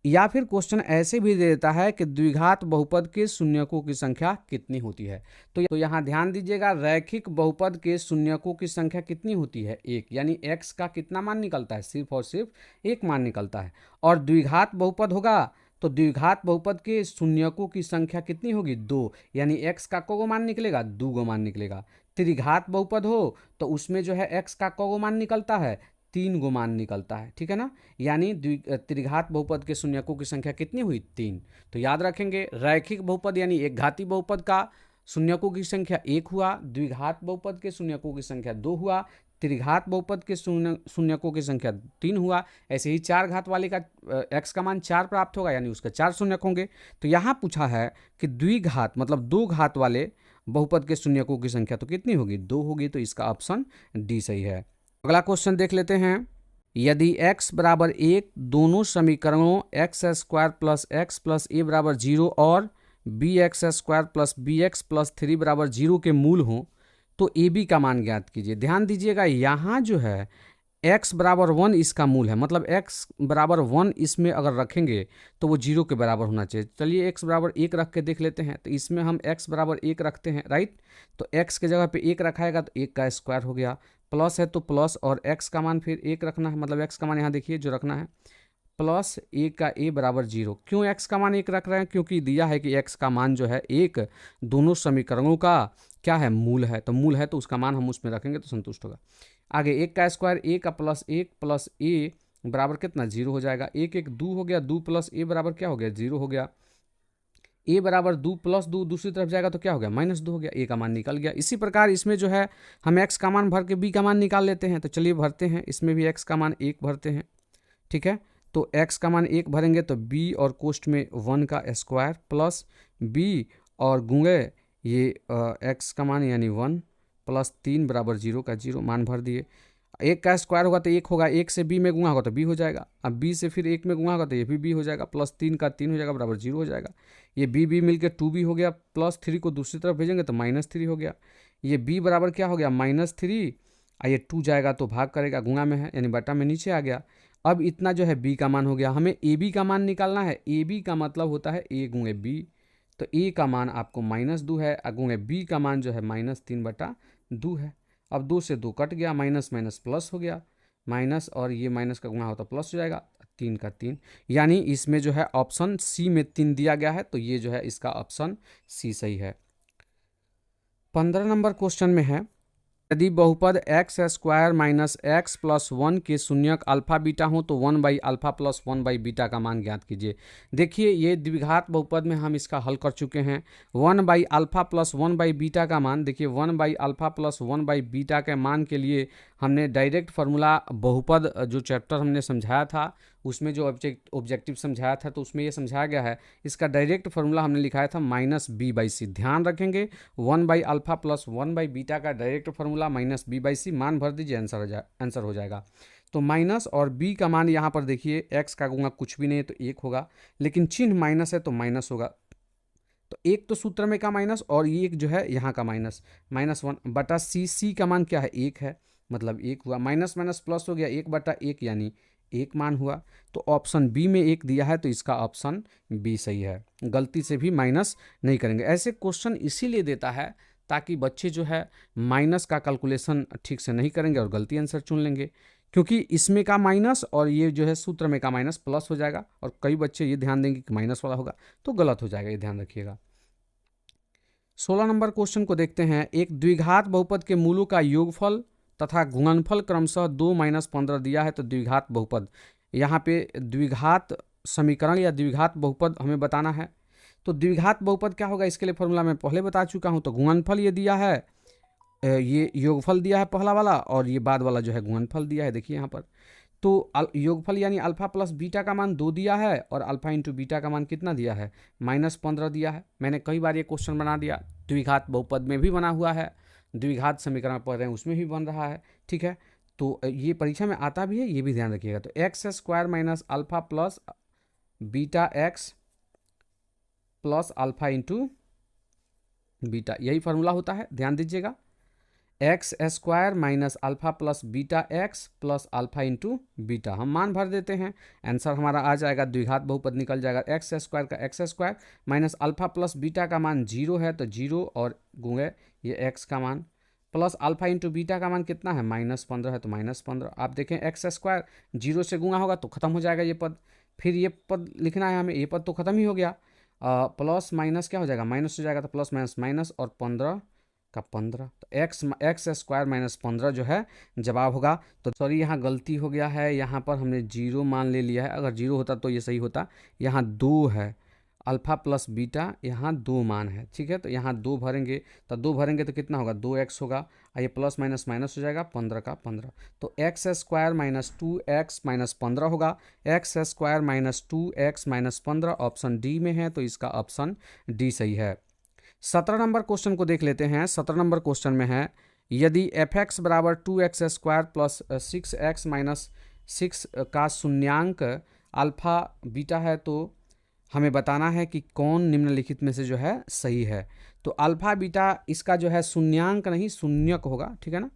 या फिर क्वेश्चन ऐसे भी दे देता है कि द्विघात बहुपद के शून्यकों की संख्या कितनी होती है। तो यहाँ ध्यान दीजिएगा, रैखिक बहुपद के शून्यकों की संख्या कितनी होती है, एक, यानी x का कितना मान निकलता है, सिर्फ और सिर्फ एक मान निकलता है। और द्विघात बहुपद होगा तो द्विघात बहुपद के शून्यकों की संख्या कितनी होगी, 2, यानी x का कौगो मान निकलेगा, 2 मान निकलेगा। त्रिघात बहुपद हो तो उसमें जो है x का कौगो मान निकलता है, 3 मान निकलता है, ठीक है ना। यानी त्रिघात बहुपद के शून्यकों की संख्या कितनी हुई, 3। तो याद रखेंगे, रैखिक बहुपद यानी एक घाती बहुपद का शून्यकों की संख्या 1 हुआ, द्विघात बहुपद के शून्यकों की संख्या 2 हुआ, त्रिघात बहुपद के शून्यकों की संख्या 3 हुआ। ऐसे ही 4 घात वाले का x का मान 4 प्राप्त होगा, यानी उसका 4 शून्यक होंगे। तो यहाँ पूछा है कि द्विघात मतलब 2 घात वाले बहुपद के शून्यकों की संख्या तो कितनी होगी, 2 होगी। तो इसका ऑप्शन डी सही है। अगला क्वेश्चन देख लेते हैं। यदि x बराबर 1 दोनों समीकरणों x square plus x plus a बराबर 0 और b x square plus b x plus 3 बराबर 0 के मूल हों तो ए बी का मान ज्ञात कीजिए। ध्यान दीजिएगा, यहाँ जो है x बराबर 1 इसका मूल है, मतलब x बराबर 1 इसमें अगर रखेंगे तो वो 0 के बराबर होना चाहिए। चलिए x बराबर 1 रख के देख लेते हैं। तो इसमें हम x बराबर 1 रखते हैं, राइट। तो x के जगह पे 1 रखाएगा तो 1 का स्क्वायर हो गया, प्लस है तो प्लस और x का मान फिर 1 रखना है, मतलब x का मान यहाँ देखिए जो रखना है, प्लस 1 का a बराबर 0। क्यों x का मान 1 रख रहे हैं, क्योंकि दिया है कि x का मान जो है 1 दोनों समीकरणों का क्या है, मूल है। तो मूल है तो उसका मान हम उसमें रखेंगे तो संतुष्ट होगा। आगे 1 का स्क्वायर, a का प्लस 1 प्लस a बराबर कितना, 0 हो जाएगा। 1 1 2 हो गया, 2 प्लस a बराबर क्या हो गया, 0 हो गया। a बराबर 2 प्लस 2 दूसरी तरफ जाएगा तो क्या हो गया, -2 हो गया, a का मान निकल गया। इसी प्रकार इसमें जो है हम x का मान भर के b का मान निकाल लेते हैं। तो चलिए भरते हैं, इसमें भी x का मान 1 भरते हैं, ठीक है। तो x का मान 1 भरेंगे तो b और कोष्ठ में 1 का स्क्वायर प्लस b और गुंगे ये x का मान यानी 1 प्लस 3 बराबर 0 का 0 मान भर दिए। 1 का स्क्वायर होगा तो 1 होगा, 1 से b में गुणा होगा तो b हो जाएगा। अब b से फिर 1 में गुणा होगा तो ये भी b हो जाएगा, प्लस 3 का 3 हो जाएगा बराबर 0 हो जाएगा। ये b मिलकर 2b हो गया, प्लस 3 को दूसरी तरफ भेजेंगे तो -3 हो गया। ये b बराबर क्या हो गया, -3, और ये 2 जाएगा तो भाग करेगा, गुणा में है यानी बटा में नीचे आ गया। अब इतना जो है b का मान हो गया। हमें ab का मान निकालना है। ab का मतलब होता है a गुणे b। तो a का मान आपको -2 है, गुणे b का मान जो है -3/2 है। अब 2 से 2 कट गया, माइनस माइनस प्लस हो गया, माइनस और ये माइनस का गुणा होता प्लस हो जाएगा, 3 का 3। यानी इसमें जो है ऑप्शन सी में 3 दिया गया है, तो ये जो है इसका ऑप्शन सी सही है। 15 नंबर क्वेश्चन में है यदि बहुपद x square minus x plus 1 के शून्यक अल्फा बीटा हो तो 1/α प्लस 1/बीटा का मान ज्ञात कीजिए। देखिए ये द्विघात बहुपद में हम इसका हल कर चुके हैं। 1/α प्लस 1/बीटा का मान, देखिए 1/α प्लस 1/बीटा के मान के लिए हमने डायरेक्ट फार्मूला बहुपद जो चैप्टर हमने समझाया था उसमें जो ऑब्जेक्टिव समझाया था तो उसमें ये समझाया गया है। इसका डायरेक्ट फार्मूला हमने लिखाया था -b/c। ध्यान रखेंगे 1/α प्लस 1/β का डायरेक्ट फार्मूला -b/c। मान भर दीजिए, आंसर हो जाएगा। तो माइनस और b का मान यहाँ पर देखिए, x का गुणा कुछ भी नहीं है तो 1 होगा, लेकिन चिन्ह माइनस है तो माइनस होगा। तो एक तो सूत्र में का माइनस और ये एक जो है यहाँ का माइनस, -1/c। c का मान क्या है, 1 है, मतलब 1 हुआ। माइनस माइनस प्लस हो गया, 1/1 यानी 1 मान हुआ। तो ऑप्शन बी में 1 दिया है तो इसका ऑप्शन बी सही है। गलती से भी माइनस नहीं करेंगे। ऐसे क्वेश्चन इसीलिए देता है ताकि बच्चे जो है माइनस का कैलकुलेशन ठीक से नहीं करेंगे और गलती आंसर चुन लेंगे, क्योंकि इसमें का माइनस और ये जो है सूत्र में का माइनस प्लस हो जाएगा, और कई बच्चे ये ध्यान देंगे कि माइनस वाला होगा तो गलत हो जाएगा, ये ध्यान रखिएगा। 16 नंबर क्वेश्चन को देखते हैं। एक द्विघात बहुपद के मूलों का योगफल तथा गुणनफल क्रमशः 2-15 दिया है तो द्विघात बहुपद, यहाँ पे द्विघात समीकरण या द्विघात बहुपद हमें बताना है। तो द्विघात बहुपद क्या होगा, इसके लिए फॉर्मूला मैं पहले बता चुका हूँ। तो गुणनफल ये दिया है, ये योगफल दिया है पहला वाला, और ये बाद वाला जो है गुणनफल दिया है, देखिए यहाँ पर। तो योगफल यानी अल्फा प्लस बीटा का मान 2 दिया है, और अल्फा इंटू बीटा का मान कितना दिया है, -15 दिया है। मैंने कई बार ये क्वेश्चन बना दिया, द्विघात बहुपद में भी बना हुआ है, द्विघात समीकरण पढ़ रहे हैं उसमें भी बन रहा है, ठीक है। तो ये परीक्षा में आता भी है, ये भी ध्यान रखिएगा। तो x² minus alpha plus beta x plus alpha into beta, यही फार्मूला होता है, ध्यान दीजिएगा। x² minus alpha plus beta x plus alpha into beta, हम मान भर देते हैं, आंसर हमारा आ जाएगा, द्विघात बहुपद निकल जाएगा। x² का x² minus alpha plus beta का मान 0 है तो 0 और गुणे ये x का मान, प्लस अल्फा इंटू बीटा का मान कितना है, -15 है तो -15। आप देखें x² 0 से गुणा होगा तो खत्म हो जाएगा ये पद, फिर ये पद लिखना है हमें, ये पद तो खत्म ही हो गया। प्लस माइनस क्या हो जाएगा, माइनस हो जाएगा, तो प्लस माइनस माइनस और 15 का 15, तो x² माइनस 15 जो है जवाब होगा। तो सॉरी यहाँ गलती हो गया है, यहाँ पर हमने 0 मान ले लिया है, अगर 0 होता तो ये सही होता। यहाँ 2 है, अल्फा प्लस बीटा यहाँ 2 मान है, ठीक है। तो यहाँ 2 भरेंगे, तो 2 भरेंगे तो कितना होगा, 2x होगा, और ये प्लस माइनस माइनस हो जाएगा, 15 का 15। तो x² माइनस 2x माइनस 15 होगा, x² minus 2x minus 15 option D में है, तो इसका ऑप्शन डी सही है। 17 नंबर क्वेश्चन को देख लेते हैं। 17 नंबर क्वेश्चन में है, यदि f(x) बराबर 2x² प्लस 6x माइनस 6 का शून्यांक अल्फा बीटा है तो हमें बताना है कि कौन निम्नलिखित में से जो है सही है। तो अल्फा बीटा इसका जो है शून्यांक नहीं शून्यक होगा, ठीक है ना,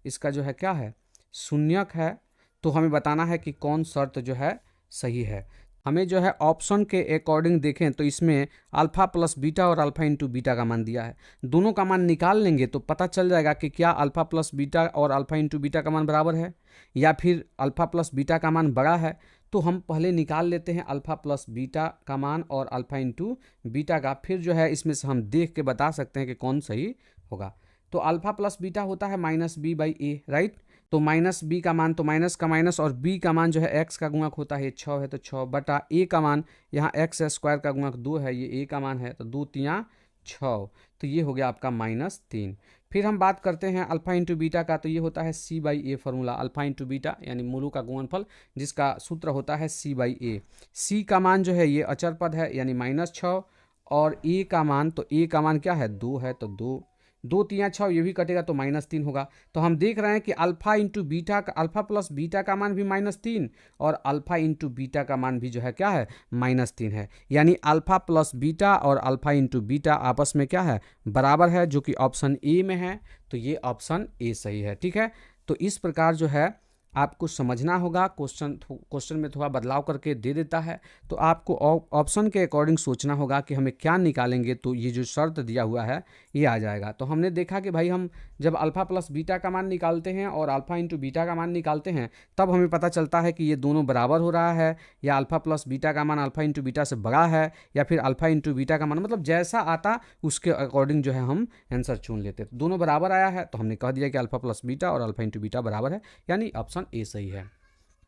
इसका जो है क्या है, शून्यक है। तो हमें बताना है कि कौन शर्त जो है सही है। हमें जो है ऑप्शन के अकॉर्डिंग देखें तो इसमें अल्फा प्लस बीटा और अल्फा इंटू बीटा का मान दिया है, दोनों का मान निकाल लेंगे तो पता चल जाएगा कि क्या अल्फा प्लस बीटा और अल्फा इंटू बीटा का मान बराबर है या फिर अल्फा प्लस बीटा का मान बड़ा है। तो हम पहले निकाल लेते हैं अल्फा प्लस बीटा का मान और अल्फा इंटू बीटा का, फिर जो है इसमें से हम देख के बता सकते हैं कि कौन सही होगा। तो अल्फा प्लस बीटा होता है -b/a, राइट। तो -b का मान, तो माइनस का माइनस और b का मान जो है x का गुणक होता है, 6 है तो 6 बटा a का मान, यहाँ x² का गुणक 2 है, ये a का मान है तो 2 3 6, तो ये हो गया आपका -3। फिर हम बात करते हैं अल्फा इंटू बीटा का, तो ये होता है c/a formula, alpha into beta यानी मूलों का गुणनफल जिसका सूत्र होता है c/a। c का मान जो है ये अचर पद है यानी -6, और a का मान, तो a का मान क्या है, 2 है तो 2 2 3 6, ये भी कटेगा तो -3 होगा। तो हम देख रहे हैं कि अल्फा इंटू बीटा का, अल्फा प्लस बीटा का मान भी -3 और अल्फा इंटू बीटा का मान भी जो है क्या है, -3 है, यानी अल्फा प्लस बीटा और अल्फा इंटू बीटा आपस में क्या है, बराबर है, जो कि ऑप्शन ए में है। तो ये ऑप्शन ए सही है, ठीक है। तो इस प्रकार जो है आपको समझना होगा, क्वेश्चन में थोड़ा बदलाव करके दे देता है, तो आपको ऑप्शन के अकॉर्डिंग सोचना होगा कि हमें क्या निकालेंगे, तो ये जो शर्त दिया हुआ है ये आ जाएगा। तो हमने देखा कि भाई हम जब अल्फा प्लस बीटा का मान निकालते हैं और अल्फा इंटू बीटा का मान निकालते हैं तब हमें पता चलता है कि ये दोनों बराबर हो रहा है, या अल्फा प्लस बीटा का मान अल्फा इंटू बीटा से बड़ा है, या फिर अल्फा इंटू बीटा का मान, मतलब जैसा आता उसके अकॉर्डिंग जो है हम आंसर चुन लेते। तो दोनों बराबर आया है तो हमने कह दिया कि अल्फा प्लस बीटा और अल्फा इंटू बीटा बराबर है, यानी ऑप्शन ए सही है।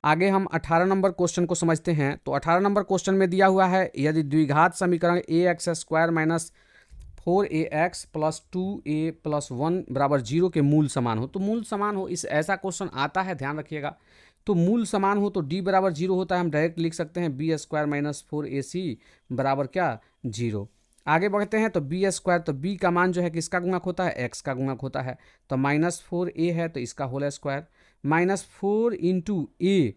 आगे हम 18 नंबर क्वेश्चन को समझते हैं। तो 18 नंबर क्वेश्चन में दिया हुआ है, यदि द्विघात समीकरण ax² minus 4ax plus 2a plus 1 बराबर 0 के मूल समान हो, तो मूल समान हो, इस ऐसा क्वेश्चन आता है, ध्यान रखिएगा। तो मूल समान हो तो d बराबर 0 होता है, हम डायरेक्ट लिख सकते हैं बी स्क्वायर माइनस 4ac बराबर क्या 0। आगे बढ़ते हैं तो बी स्क्वायर, तो b का मान जो है किसका गुणक होता है, x का गुणक होता है, तो -4a है तो इसका होल स्क्वायर, -4 इंटू ए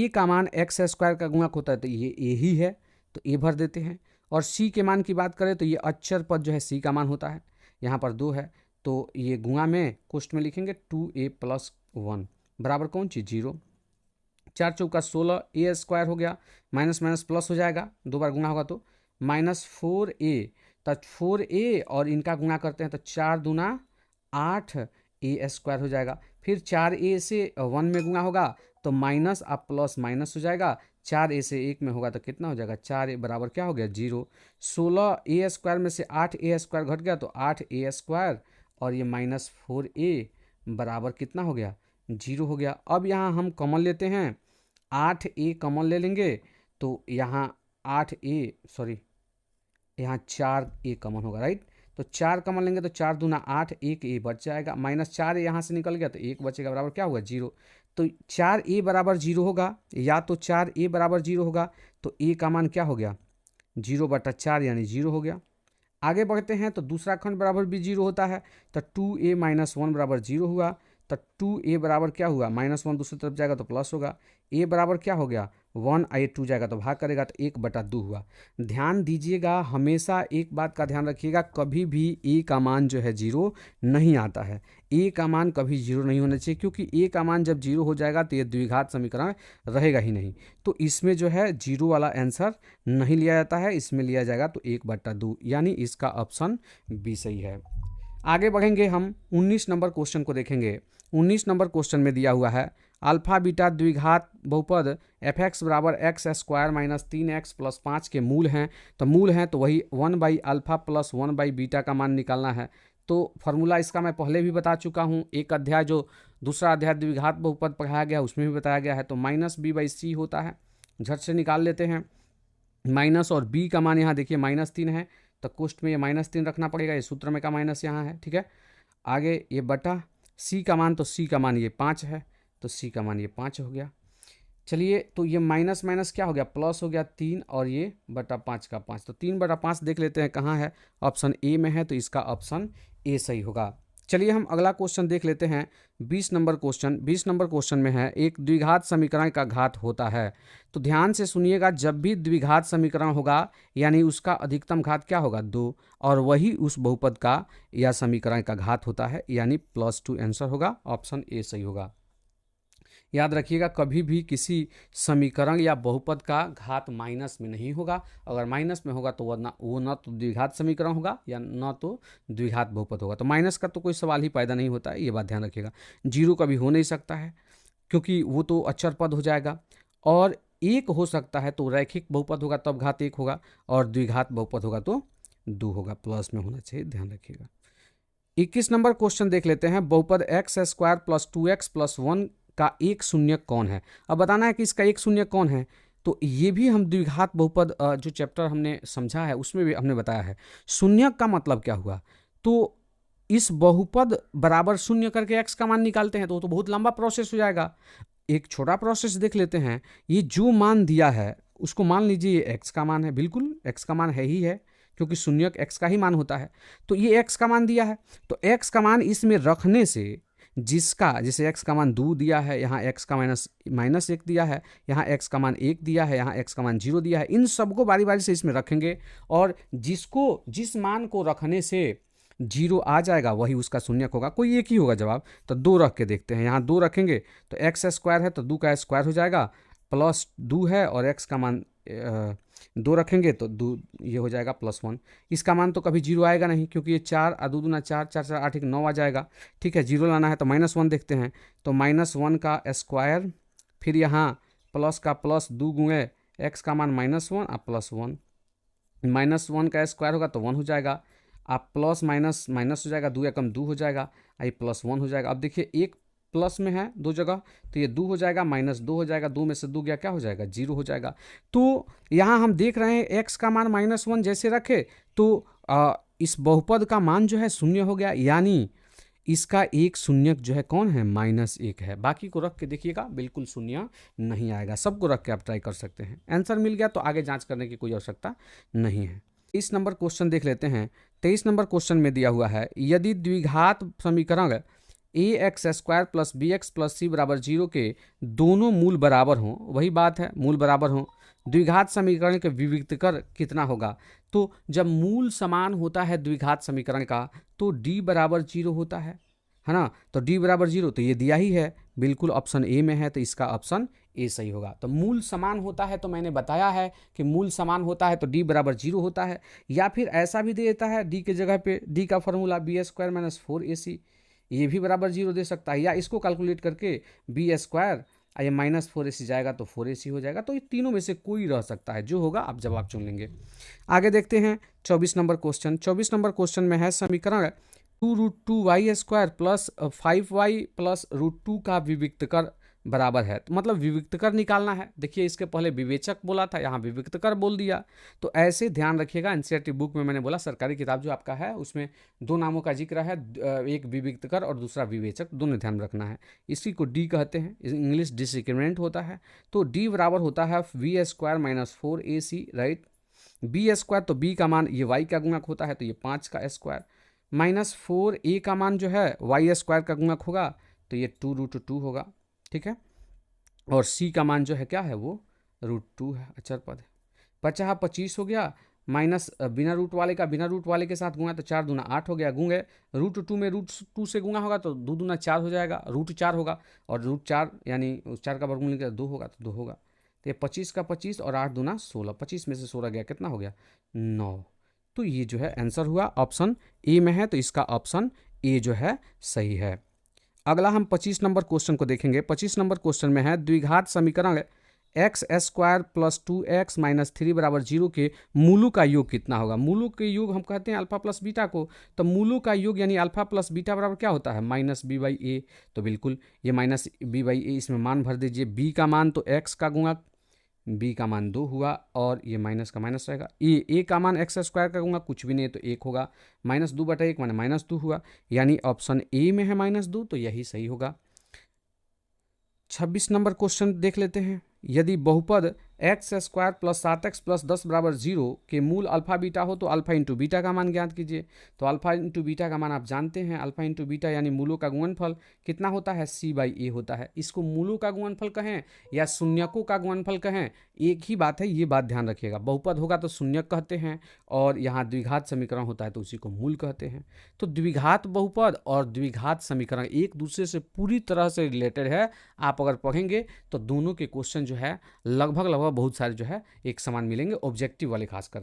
का मान x स्क्वायर का गुणक होता है तो ये a ही है तो a भर देते हैं। और c के मान की बात करें तो ये अक्षर पद जो है c का मान होता है, यहाँ पर 2 है तो ये गुणा में कोष्ठ में लिखेंगे 2a + 1 बराबर कौन चीज़ 0। 4 चौका 16, ए स्क्वायर हो गया, माइनस माइनस प्लस हो जाएगा, 2 बार गुणा होगा तो -4a, तो 4a और इनका गुणा करते हैं तो 4 दूना 8 ए स्क्वायर हो जाएगा। फिर 4a से 1 में गुणा होगा तो माइनस अब प्लस माइनस हो जाएगा, 4a से 1 में होगा तो कितना हो जाएगा 4a बराबर क्या हो गया 0। 16 ए स्क्वायर में से 8 ए स्क्वायर घट गया तो 8 ए स्क्वायर और ये -4a बराबर कितना हो गया 0 हो गया। अब यहाँ हम कॉमन लेते हैं, 8a कॉमन ले लेंगे तो यहाँ 4a कॉमन होगा, राइट। तो 4 कॉमन लेंगे तो 4 दूना 8, 1 a बच जाएगा, -4a यहाँ से निकल गया तो 1 बचेगा बराबर क्या हुआ 0। तो 4a बराबर 0 होगा, या तो 4a बराबर 0 होगा तो a का मान क्या हो गया 0/4 यानी 0 हो गया। आगे बढ़ते हैं तो दूसरा खंड बराबर भी 0 होता है तो 2a - 1 बराबर 0 हुआ, तो 2a बराबर क्या हुआ -1 दूसरी तरफ जाएगा तो प्लस होगा, a बराबर क्या हो गया 1, 2 जाएगा तो भाग करेगा तो 1/2 हुआ। ध्यान दीजिएगा, हमेशा एक बात का ध्यान रखिएगा, कभी भी a का मान जो है 0 नहीं आता है, a का मान कभी 0 नहीं होना चाहिए, क्योंकि a का मान जब 0 हो जाएगा तो ये द्विघात समीकरण रहेगा ही नहीं। तो इसमें जो है 0 वाला आंसर नहीं लिया जाता है, इसमें लिया जाएगा तो 1/2, यानी इसका ऑप्शन बी सही है। आगे बढ़ेंगे, हम 19 नंबर क्वेश्चन को देखेंगे। 19 नंबर क्वेश्चन में दिया हुआ है अल्फा बीटा द्विघात बहुपद f(x) बराबर x square minus 3x plus 5 के मूल हैं। तो मूल हैं तो वही 1/α प्लस 1/बीटा का मान निकालना है। तो फॉर्मूला इसका मैं पहले भी बता चुका हूँ, एक अध्याय जो दूसरा अध्याय द्विघात बहुपद पढ़ाया गया उसमें भी बताया गया है। तो -b/c होता है, झट से निकाल लेते हैं। माइनस और b का मान यहाँ देखिए -3 है तो कोष्ठ में ये -3 रखना पड़ेगा, ये सूत्र में का माइनस यहाँ है, ठीक है। आगे ये बटा c का मान, तो c का मान ये 5 है तो c का मान ये 5 हो गया। चलिए, तो ये माइनस माइनस क्या हो गया प्लस हो गया 3 और ये बटा 5 का 5, तो 3/5 देख लेते हैं कहाँ है, ऑप्शन ए में है तो इसका ऑप्शन ए सही होगा। चलिए हम अगला क्वेश्चन देख लेते हैं, 20 नंबर क्वेश्चन। 20 नंबर क्वेश्चन में है एक द्विघात समीकरण का घात होता है। तो ध्यान से सुनिएगा, जब भी द्विघात समीकरण होगा यानी उसका अधिकतम घात क्या होगा 2, और वही उस बहुपद का या समीकरण का घात होता है, यानी +2 आंसर होगा, ऑप्शन ए सही होगा। याद रखिएगा, कभी भी किसी समीकरण या बहुपद का घात माइनस में नहीं होगा, अगर माइनस में होगा तो वो न तो द्विघात समीकरण होगा या न तो द्विघात बहुपद होगा। तो माइनस का तो कोई सवाल ही पैदा नहीं होता है, ये बात ध्यान रखिएगा। 0 कभी हो नहीं सकता है क्योंकि वो तो अचर पद हो जाएगा, और 1 हो सकता है तो रैखिक बहुपद होगा तब घात 1 होगा, और द्विघात बहुपद होगा तो 2 होगा, प्लस में होना चाहिए, ध्यान रखिएगा। 21 नंबर क्वेश्चन देख लेते हैं, बहुपद x² + 2x + 1 का एक शून्यक कौन है। अब बताना है कि इसका एक शून्यक कौन है। तो ये भी हम द्विघात बहुपद जो चैप्टर हमने समझा है उसमें भी हमने बताया है। शून्यक का मतलब क्या हुआ, तो इस बहुपद बराबर शून्य करके x का मान निकालते हैं तो बहुत लंबा प्रोसेस हो जाएगा। एक छोटा प्रोसेस देख लेते हैं, ये जो मान दिया है उसको मान लीजिए ये x का मान है, बिल्कुल x का मान है ही है क्योंकि शून्यक x का ही मान होता है। तो ये x का मान दिया है, तो x का मान इसमें रखने से जिसका, जैसे x का मान 2 दिया है, यहाँ x का -1 दिया है, यहाँ x का मान 1 दिया है, यहाँ x का मान 0 दिया है, इन सबको बारी बारी से इसमें रखेंगे और जिस मान को रखने से 0 आ जाएगा वही उसका शून्यक होगा। कोई एक ही होगा जवाब, तो 2 रख के देखते हैं। यहाँ 2 रखेंगे तो x² है तो 2 का स्क्वायर हो जाएगा, प्लस 2 है और x का मान 2 रखेंगे तो 2 ये हो जाएगा +1। इसका मान तो कभी 0 आएगा नहीं क्योंकि ये 4 2 दूना 4, 4 4 8 1 9 आ जाएगा, ठीक है। 0 लाना है तो -1 देखते हैं, तो -1 का स्क्वायर, फिर यहाँ प्लस का प्लस 2 गुणे x का मान -1 और +1, -1 का स्क्वायर होगा तो 1 हो जाएगा, आप प्लस माइनस माइनस हो जाएगा, 2 एकम 2 हो जाएगा, आई +1 हो जाएगा। अब देखिए एक प्लस में है 2 जगह तो ये 2 हो जाएगा, -2 हो जाएगा, 2 में से 2 गया क्या हो जाएगा 0 हो जाएगा। तो यहाँ हम देख रहे हैं x का मान -1 जैसे रखे तो इस बहुपद का मान जो है 0 हो गया, यानी इसका एक शून्यक जो है कौन है, -1 है। बाकी को रख के देखिएगा, बिल्कुल शून्य नहीं आएगा। सबको रख के आप ट्राई कर सकते हैं। आंसर मिल गया तो आगे जांच करने की कोई आवश्यकता नहीं है। 23 नंबर क्वेश्चन देख लेते हैं। 23 नंबर क्वेश्चन में दिया हुआ है, यदि द्विघात समीकरण ax² plus bx plus c बराबर 0 के दोनों मूल बराबर हों, वही बात है, मूल बराबर हों, द्विघात समीकरण के विविक्तकर कितना होगा। तो जब मूल समान होता है द्विघात समीकरण का तो d बराबर 0 होता है ना। तो d बराबर 0 तो ये दिया ही है, बिल्कुल ऑप्शन ए में है, तो इसका ऑप्शन ए सही होगा। तो मूल समान होता है तो मैंने बताया है कि मूल समान होता है तो d बराबर 0 होता है। या फिर ऐसा भी दे देता है, d के जगह पे d का फॉर्मूला b² माइनस 4ac, ये भी बराबर 0 दे सकता है। या इसको कैलकुलेट करके b² ये -4ac जाएगा तो 4ac हो जाएगा। तो ये तीनों में से कोई रह सकता है, जो होगा आप जवाब चुन लेंगे। आगे देखते हैं 24 नंबर क्वेश्चन। 24 नंबर क्वेश्चन में है समीकरण 2√2y² प्लस 5y प्लस √2 का विविक्तकर बराबर है। तो मतलब विविक्तकर निकालना है। देखिए इसके पहले विवेचक बोला था, यहाँ विविक्तकर बोल दिया। तो ऐसे ध्यान रखिएगा, एनसीईआरटी बुक में मैंने बोला सरकारी किताब जो आपका है उसमें दो नामों का जिक्र है, एक विविक्तकर और दूसरा विवेचक, दोनों ध्यान रखना है। इसी को डी कहते हैं, इंग्लिश डिसक्रिमिनेंट होता है। तो डी बराबर होता है v² minus 4ac, right. b² तो b का मान ये y का गुणक होता है तो ये 5 का स्क्वायर, माइनस 4a का मान जो है y² का गुणक होगा तो ये 2√2 होगा, ठीक है। और c का मान जो है क्या है, वो √2 है, अचर पद है। 50 25 हो गया, माइनस बिना रूट वाले का बिना रूट वाले के साथ गुणा तो 4 दूना 8 हो गया, गुंगे √2 में √2 से गुणा होगा तो 2 दूना 4 हो जाएगा, √4 होगा। और √4 यानी उस 4 का वर्गमूल निकला 2 होगा तो 2 होगा। तो ये 25 का 25 और 8 दूना 16, 25 में से 16 गया, कितना हो गया 9। तो ये जो है आंसर हुआ, ऑप्शन ए में है तो इसका ऑप्शन ए जो है सही है। अगला हम 25 नंबर क्वेश्चन को देखेंगे। 25 नंबर क्वेश्चन में है द्विघात समीकरण x² प्लस 2x माइनस 3 बराबर 0 के मूलों का योग कितना होगा। मूलों के योग हम कहते हैं अल्फा प्लस बीटा को, तो मूलों का योग यानी अल्फा प्लस बीटा बराबर क्या होता है, -b/a। तो बिल्कुल ये -b/a इसमें मान भर दीजिए। b का मान तो x का गुणक, b का मान 2 हुआ और ये माइनस का माइनस रहेगा। a का मान x² का गुणक कुछ भी नहीं तो 1 होगा, -2/1 माने -2 हुआ, यानी ऑप्शन ए में है -2, तो यही सही होगा। 26 नंबर क्वेश्चन देख लेते हैं। यदि बहुपद x² प्लस 7x प्लस 10 बराबर 0 के मूल अल्फा बीटा हो तो अल्फा इंटू बीटा का मान ज्ञात कीजिए। तो अल्फा इंटू बीटा का मान आप जानते हैं, अल्फा इंटू बीटा यानी मूलों का गुणनफल कितना होता है, c/a होता है। इसको मूलों का गुणनफल कहें या शून्यकों का गुणनफल कहें, एक ही बात है, ये बात ध्यान रखिएगा। बहुपद होगा तो शून्यक कहते हैं और यहाँ द्विघात समीकरण होता है तो उसी को मूल कहते हैं। तो द्विघात बहुपद और द्विघात समीकरण एक दूसरे से पूरी तरह से रिलेटेड है। आप अगर पढ़ेंगे तो दोनों के क्वेश्चन जो है लगभग बहुत सारे जो है एक समान मिलेंगे, ऑब्जेक्टिव वाले खासकर।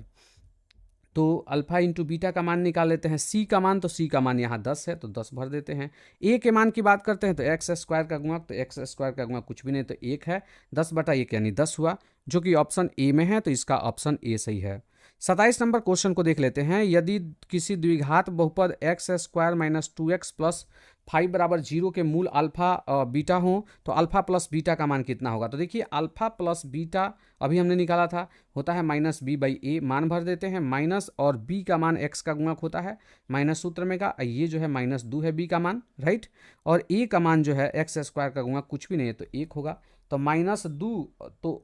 तो अल्फा इंटू बीटा का मान निकाल लेते हैं। सी का मान, तो सी का मान यहाँ 10 है तो 10 भर देते हैं। ए के मान की बात करते हैं तो x² का गुणक, तो x² का गुणक कुछ भी नहीं तो 1 है, 10/1 यानी 10 हुआ, जो कि ऑप्शन ए में है तो इसका ऑप्शन ए सही है। 27 नंबर क्वेश्चन को देख लेते हैं। यदि किसी द्विघात बहुपद x² माइनस 2x प्लस 5 बराबर 0 के मूल अल्फा बीटा हो तो अल्फा प्लस बीटा का मान कितना होगा। तो देखिए अल्फा प्लस बीटा अभी हमने निकाला था, होता है -b/a, मान भर देते हैं। माइनस और b का मान x का गुणक होता है, माइनस सूत्र में का, ये जो है -2 है b का मान, राइट। और a का मान जो है x² का गुणक कुछ भी नहीं है तो 1 होगा, तो -2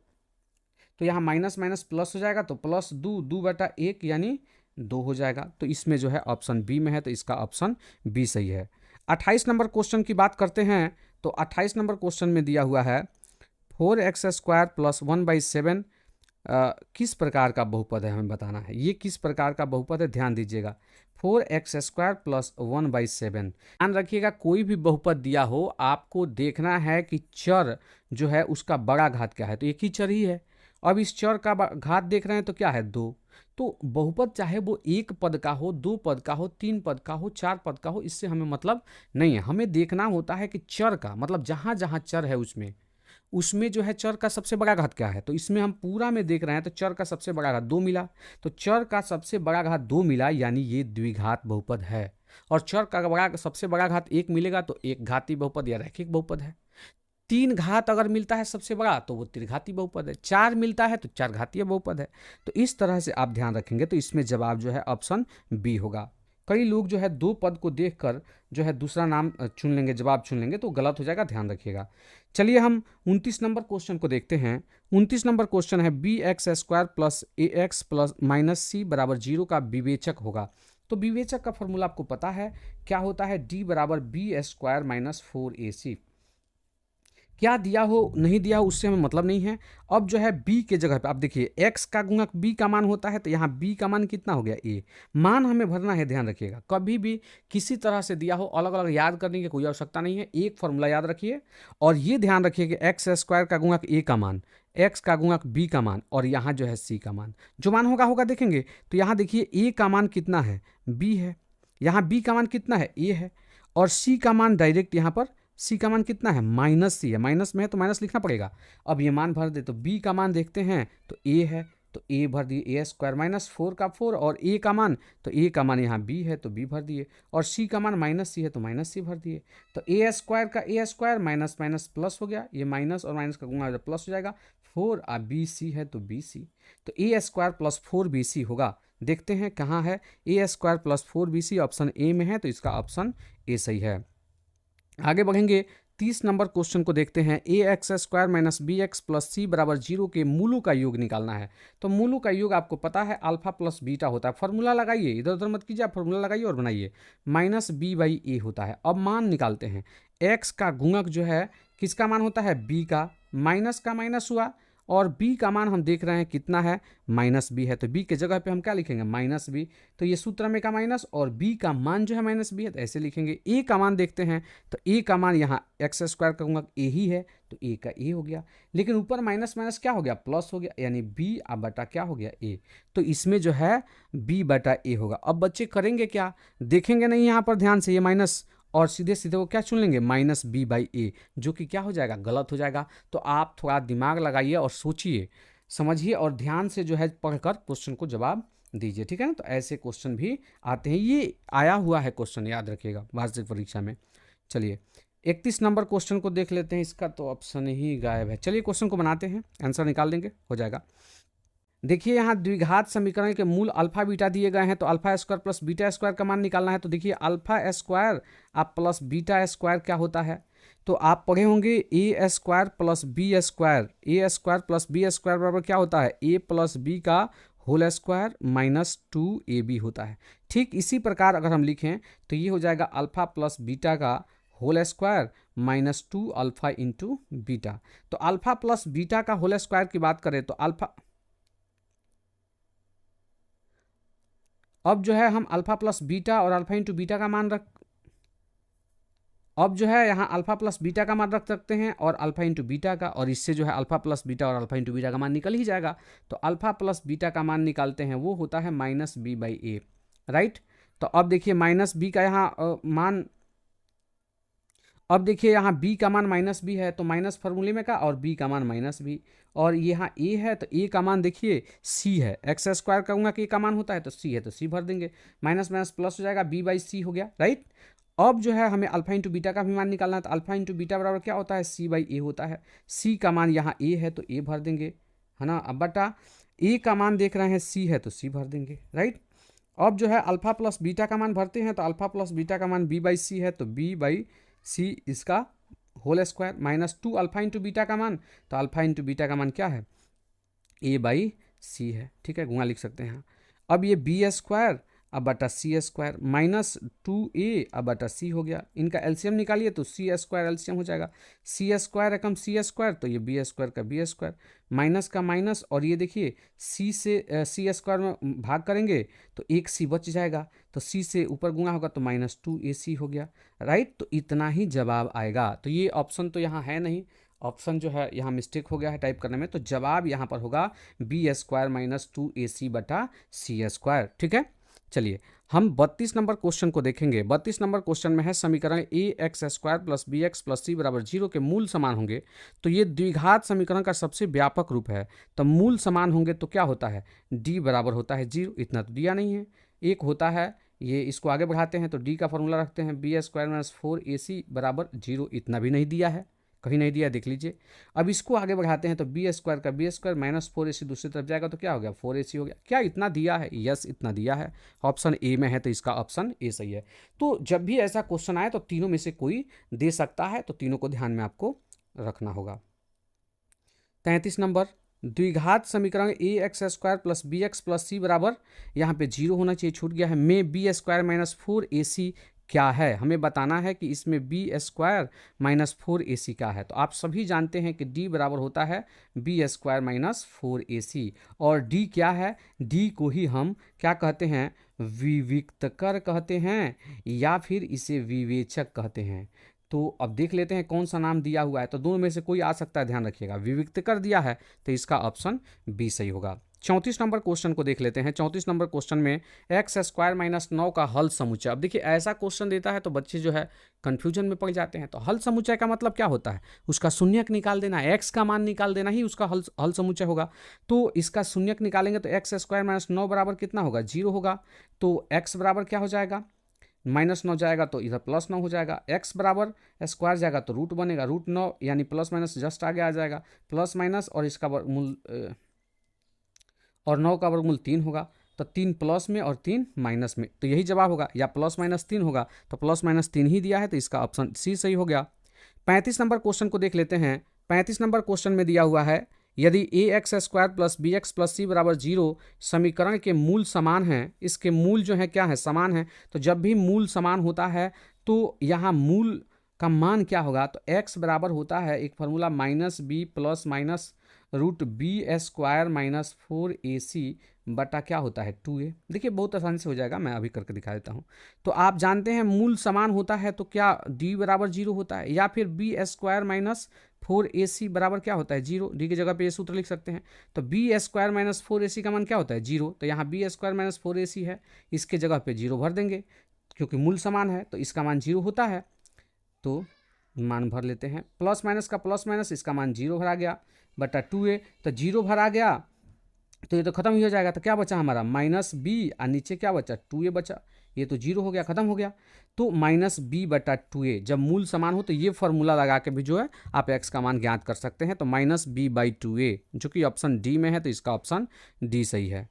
तो यहाँ माइनस माइनस प्लस हो जाएगा, तो +2 2/1 यानी 2 हो जाएगा। तो इसमें जो है ऑप्शन बी में है तो इसका ऑप्शन बी सही है। 28 नंबर क्वेश्चन की बात करते हैं तो 28 नंबर क्वेश्चन में दिया हुआ है 4x² प्लस 1/7 किस प्रकार का बहुपद है, हमें बताना है। ये किस प्रकार का बहुपद है, ध्यान दीजिएगा। 4x² प्लस 1/7, ध्यान रखिएगा कोई भी बहुपद दिया हो आपको देखना है कि चर जो है उसका बड़ा घात क्या है, तो एक ही चर ही है। अब इस चर का घात देख रहे हैं तो क्या है 2। तो बहुपद चाहे वो 1 पद का हो, 2 पद का हो, 3 पद का हो, 4 पद का हो, इससे हमें मतलब नहीं है। हमें देखना होता है कि चर का मतलब जहाँ जहाँ चर है उसमें जो है चर का सबसे बड़ा घात क्या है। तो इसमें हम पूरा में देख रहे हैं तो चर का सबसे बड़ा घात 2 मिला, तो चर का सबसे बड़ा घात 2 मिला यानी ये द्विघात बहुपद है। और चर का सबसे बड़ा घात 1 मिलेगा तो एक घाती बहुपद या रैखिक बहुपद है। 3 घात अगर मिलता है सबसे बड़ा तो वो त्रिघाती बहुपद है, 4 मिलता है तो 4 घातीय बहुपद है। तो इस तरह से आप ध्यान रखेंगे तो इसमें जवाब जो है ऑप्शन बी होगा। कई लोग जो है दो पद को देखकर जो है दूसरा नाम चुन लेंगे, जवाब चुन लेंगे, तो गलत हो जाएगा, ध्यान रखिएगा। चलिए हम 29 नंबर क्वेश्चन को देखते हैं। 29 नंबर क्वेश्चन है बी एक्स स्क्वायर प्लस ए एक्स प्लस माइनस सी बराबर 0 का विवेचक होगा। तो विवेचक का फॉर्मूला आपको पता है क्या होता है, डी बराबर बी स्क्वायर माइनस 4ac। क्या दिया हो नहीं दिया हो उससे हमें मतलब नहीं है। अब जो है b के जगह पे आप देखिए x का गुणक b का मान होता है, तो यहाँ b का मान कितना हो गया a। मान हमें भरना है, ध्यान रखिएगा। कभी भी किसी तरह से दिया हो अलग अलग याद करने की कोई आवश्यकता नहीं है, एक फॉर्मूला याद रखिए। और ये ध्यान रखिए कि एक्स स्क्वायर का गुणक a का मान, x का गुणक b का मान, और यहाँ जो है c का मान, जो मान होगा देखेंगे। तो यहाँ देखिए a का मान कितना है, b है, यहाँ b का मान कितना है, a है, और c का मान डायरेक्ट यहाँ पर c का मान कितना है, माइनस सी है, माइनस में है तो माइनस लिखना पड़ेगा। अब ये मान भर दे, तो b का मान देखते हैं तो a है, तो a भर दिए, a स्क्वायर माइनस 4 का 4, और a का मान, तो a का मान यहाँ b है तो b भर दिए, और c का मान माइनस सी है तो माइनस सी भर दिए। तो a स्क्वायर का a square minus minus plus हो गया, ये माइनस और माइनस का गुणा प्लस हो जाएगा, 4 बी सी है तो बी सी, तो a स्क्वायर प्लस 4bc होगा। देखते हैं कहाँ है, a square plus 4bc option A में है, तो इसका ऑप्शन ए सही है। आगे बढ़ेंगे, 30 नंबर क्वेश्चन को देखते हैं। A x square minus b x plus c बराबर 0 के मूलों का योग निकालना है। तो मूलों का योग आपको पता है अल्फा प्लस बीटा होता है। फॉर्मूला लगाइए, इधर उधर मत कीजिए, आप फॉर्मूला लगाइए और बनाइए। माइनस बी बाई ए होता है। अब मान निकालते हैं, एक्स का गुणक जो है किसका मान होता है, बी का, माइनस का माइनस हुआ, और b का मान हम देख रहे हैं कितना है, माइनस b है, तो b के जगह पे हम क्या लिखेंगे, माइनस b। तो ये सूत्र में का माइनस, और b का मान जो है माइनस b है, तो ऐसे लिखेंगे। a का मान देखते हैं, तो a का मान यहाँ एक्स स्क्वायर का गुणक a ही है, तो a का a हो गया। लेकिन ऊपर माइनस माइनस क्या हो गया, प्लस हो गया, यानी b बटा क्या हो गया, a। तो इसमें जो है b बटा a होगा। अब बच्चे करेंगे क्या, देखेंगे नहीं यहाँ पर ध्यान से, ये माइनस, और सीधे सीधे वो क्या चुन लेंगे, माइनस बी बाई ए, जो कि क्या हो जाएगा, गलत हो जाएगा। तो आप थोड़ा दिमाग लगाइए और सोचिए, समझिए, और ध्यान से जो है पढ़कर क्वेश्चन को जवाब दीजिए, ठीक है ना। तो ऐसे क्वेश्चन भी आते हैं, ये आया हुआ है क्वेश्चन, याद रखिएगा वार्षिक परीक्षा में। चलिए 31 नंबर क्वेश्चन को देख लेते हैं, इसका तो ऑप्शन ही गायब है। चलिए क्वेश्चन को बनाते हैं, आंसर निकाल देंगे, हो जाएगा। देखिए यहाँ द्विघात समीकरण के मूल अल्फा बीटा दिए गए हैं, तो alpha square plus beta square का मान निकालना है। तो देखिए अल्फा स्क्वायर आप प्लस बीटा स्क्वायर क्या होता है, तो आप पढ़े होंगे ए स्क्वायर प्लस बी स्क्वायर, ए स्क्वायर प्लस बी स्क्वायर बराबर क्या होता है, ए प्लस बी का होल स्क्वायर माइनस 2ab होता है। ठीक इसी प्रकार अगर हम लिखें तो ये हो जाएगा अल्फा प्लस बीटा का whole square minus 2 alpha into beta. तो अल्फा प्लस बीटा का होल स्क्वायर की बात करें तो अल्फा, अब जो है हम अल्फा प्लस बीटा और अल्फा इंटू बीटा का मान अब जो है यहाँ अल्फा प्लस बीटा का मान रख सकते हैं और अल्फा इंटू बीटा का, और इससे जो है अल्फा प्लस बीटा और अल्फा इंटू बीटा का मान निकल ही जाएगा। तो अल्फा प्लस बीटा का मान निकालते हैं, वो होता है minus b by a, right. तो अब देखिए माइनस बी का यहाँ मान, अब देखिए यहाँ b का मान माइनस बी है, तो माइनस फार्मूले में का, और b का मान माइनस बी, और यहाँ a है तो a का मान देखिए c है, एक्स स्क्वायर कहूँगा कि a का मान होता है तो c है, तो c भर देंगे, माइनस माइनस प्लस हो जाएगा, b बाई सी हो गया, राइट। अब जो है हमें अल्फा इंटू बीटा का भी मान निकालना है, तो अल्फा इंटू बीटा बराबर क्या होता है, c बाई ए होता है। c का मान यहाँ a है तो a भर देंगे, है ना। अब बटा a का मान देख रहे हैं c है तो c भर देंगे, राइट। अब जो है अल्फा प्लस बीटा का मान भरते हैं, तो अल्फा प्लस बीटा का मान b बाई सी है, तो b बाई सी इसका whole square minus 2 alpha into beta का मान, तो अल्फा इंटू बीटा का मान क्या है, a बाई सी है, ठीक है, गुणा लिख सकते हैं। अब ये बी स्क्वायर अब बटा सी स्क्वायर माइनस 2a अब बटा सी हो गया, इनका एलसीएम निकालिए तो सी स्क्वायर एलसीएम हो जाएगा, सी स्क्वायर रकम सी स्क्वायर, तो ये बी स्क्वायर का बी स्क्वायर, माइनस का माइनस, और ये देखिए सी से सी स्क्वायर में भाग करेंगे तो एक सी बच जाएगा, तो सी से ऊपर गुणा होगा तो माइनस 2ac हो गया, राइट। तो इतना ही जवाब आएगा। तो ये ऑप्शन तो यहाँ है नहीं, ऑप्शन जो है यहाँ मिस्टेक हो गया है टाइप करने में, तो जवाब यहाँ पर होगा बी स्क्वायर माइनस 2ac बटा सी स्क्वायर, ठीक है। चलिए हम 32 नंबर क्वेश्चन को देखेंगे। 32 नंबर क्वेश्चन में है समीकरण a x square plus b x plus c बराबर 0 के मूल समान होंगे। तो ये द्विघात समीकरण का सबसे व्यापक रूप है। तो मूल समान होंगे तो क्या होता है, डी बराबर होता है 0, इतना तो दिया नहीं है, एक होता है, ये इसको आगे बढ़ाते हैं तो डी का फॉर्मूला रखते हैं बी स्क्वायर माइनस 4ac बराबर 0, इतना भी नहीं दिया है, कहीं नहीं दिया, देख लीजिए। अब इसको आगे बढ़ाते हैं तो बी स्क्वायर का बी स्क्वायर माइनस 4ac दूसरी तरफ जाएगा तो क्या हो गया 4ac हो गया। क्या इतना दिया है? यस इतना दिया है, ऑप्शन ए में है, तो इसका ऑप्शन ए सही है। तो जब भी ऐसा क्वेश्चन आए तो तीनों में से कोई दे सकता है, तो तीनों को ध्यान में आपको रखना होगा। 33 नंबर, द्विघात समीकरण a x square plus b x plus c बराबर, यहाँ पे जीरो होना चाहिए, छूट गया है, में बी स्क्वायर माइनस 4ac क्या है? हमें बताना है कि इसमें बी स्क्वायर माइनस 4ac क्या है। तो आप सभी जानते हैं कि d बराबर होता है बी स्क्वायर माइनस 4ac, और d क्या है? d को ही हम क्या कहते हैं? विविक्तकर कहते हैं, या फिर इसे विवेचक कहते हैं। तो अब देख लेते हैं कौन सा नाम दिया हुआ है, तो दोनों में से कोई आ सकता है, ध्यान रखिएगा। विविक्तकर दिया है तो इसका ऑप्शन बी सही होगा। 34 नंबर क्वेश्चन को देख लेते हैं। 34 नंबर क्वेश्चन में एक्स स्क्वायर माइनस 9 का हल समुच्चय। अब देखिए ऐसा क्वेश्चन देता है तो बच्चे जो है कंफ्यूजन में पड़ जाते हैं। तो हल समुच्चय का मतलब क्या होता है? उसका शून्यक निकाल देना, एक्स का मान निकाल देना ही उसका हल समुच्चय होगा। तो इसका शून्यक निकालेंगे तो एक्स स्क्वायर माइनस 9 बराबर कितना होगा? 0 होगा। तो एक्स बराबर क्या हो जाएगा? -9 जाएगा तो इधर +9 हो जाएगा। एक्स बराबर स्क्वायर जाएगा तो रूट बनेगा, √9 यानी प्लस माइनस जस्ट आगे आ जाएगा, प्लस माइनस और इसका वर्गमूल और 9 का वर्गमूल 3 होगा। तो 3 प्लस में और 3 माइनस में, तो यही जवाब होगा, या प्लस माइनस 3 होगा, तो प्लस माइनस 3 ही दिया है, तो इसका ऑप्शन सी सही हो गया। 35 नंबर क्वेश्चन को देख लेते हैं। 35 नंबर क्वेश्चन में दिया हुआ है यदि a x square plus b x plus c बराबर 0 समीकरण के मूल समान हैं, इसके मूल जो है क्या है? समान है। तो जब भी मूल समान होता है तो यहाँ मूल का मान क्या होगा? तो x बराबर होता है एक formula minus b plus minus √b² minus 4ac बटा क्या होता है 2a। देखिए बहुत आसानी से हो जाएगा, मैं अभी करके दिखा देता हूँ। तो आप जानते हैं मूल समान होता है तो क्या d बराबर 0 होता है, या फिर b² माइनस 4ac बराबर क्या होता है 0। d की जगह पे ये सूत्र लिख सकते हैं। तो b² माइनस 4ac का मान क्या होता है 0। तो यहाँ b² माइनस 4ac है, इसके जगह पे 0 भर देंगे, क्योंकि मूल समान है तो इसका मान 0 होता है। तो मान भर लेते हैं, प्लस माइनस का प्लस माइनस, इसका मान 0 भरा गया बटा 2a। तो 0 भरा गया तो ये तो खत्म ही हो जाएगा। तो क्या बचा हमारा माइनस बी, और नीचे क्या बचा 2a बचा, ये तो 0 हो गया, खत्म हो गया। तो माइनस बी बटा 2a, जब मूल समान हो तो ये फॉर्मूला लगा के भी जो है आप x का मान ज्ञात कर सकते हैं। तो माइनस बी बाई 2a जो कि ऑप्शन डी में है, तो इसका ऑप्शन डी सही है।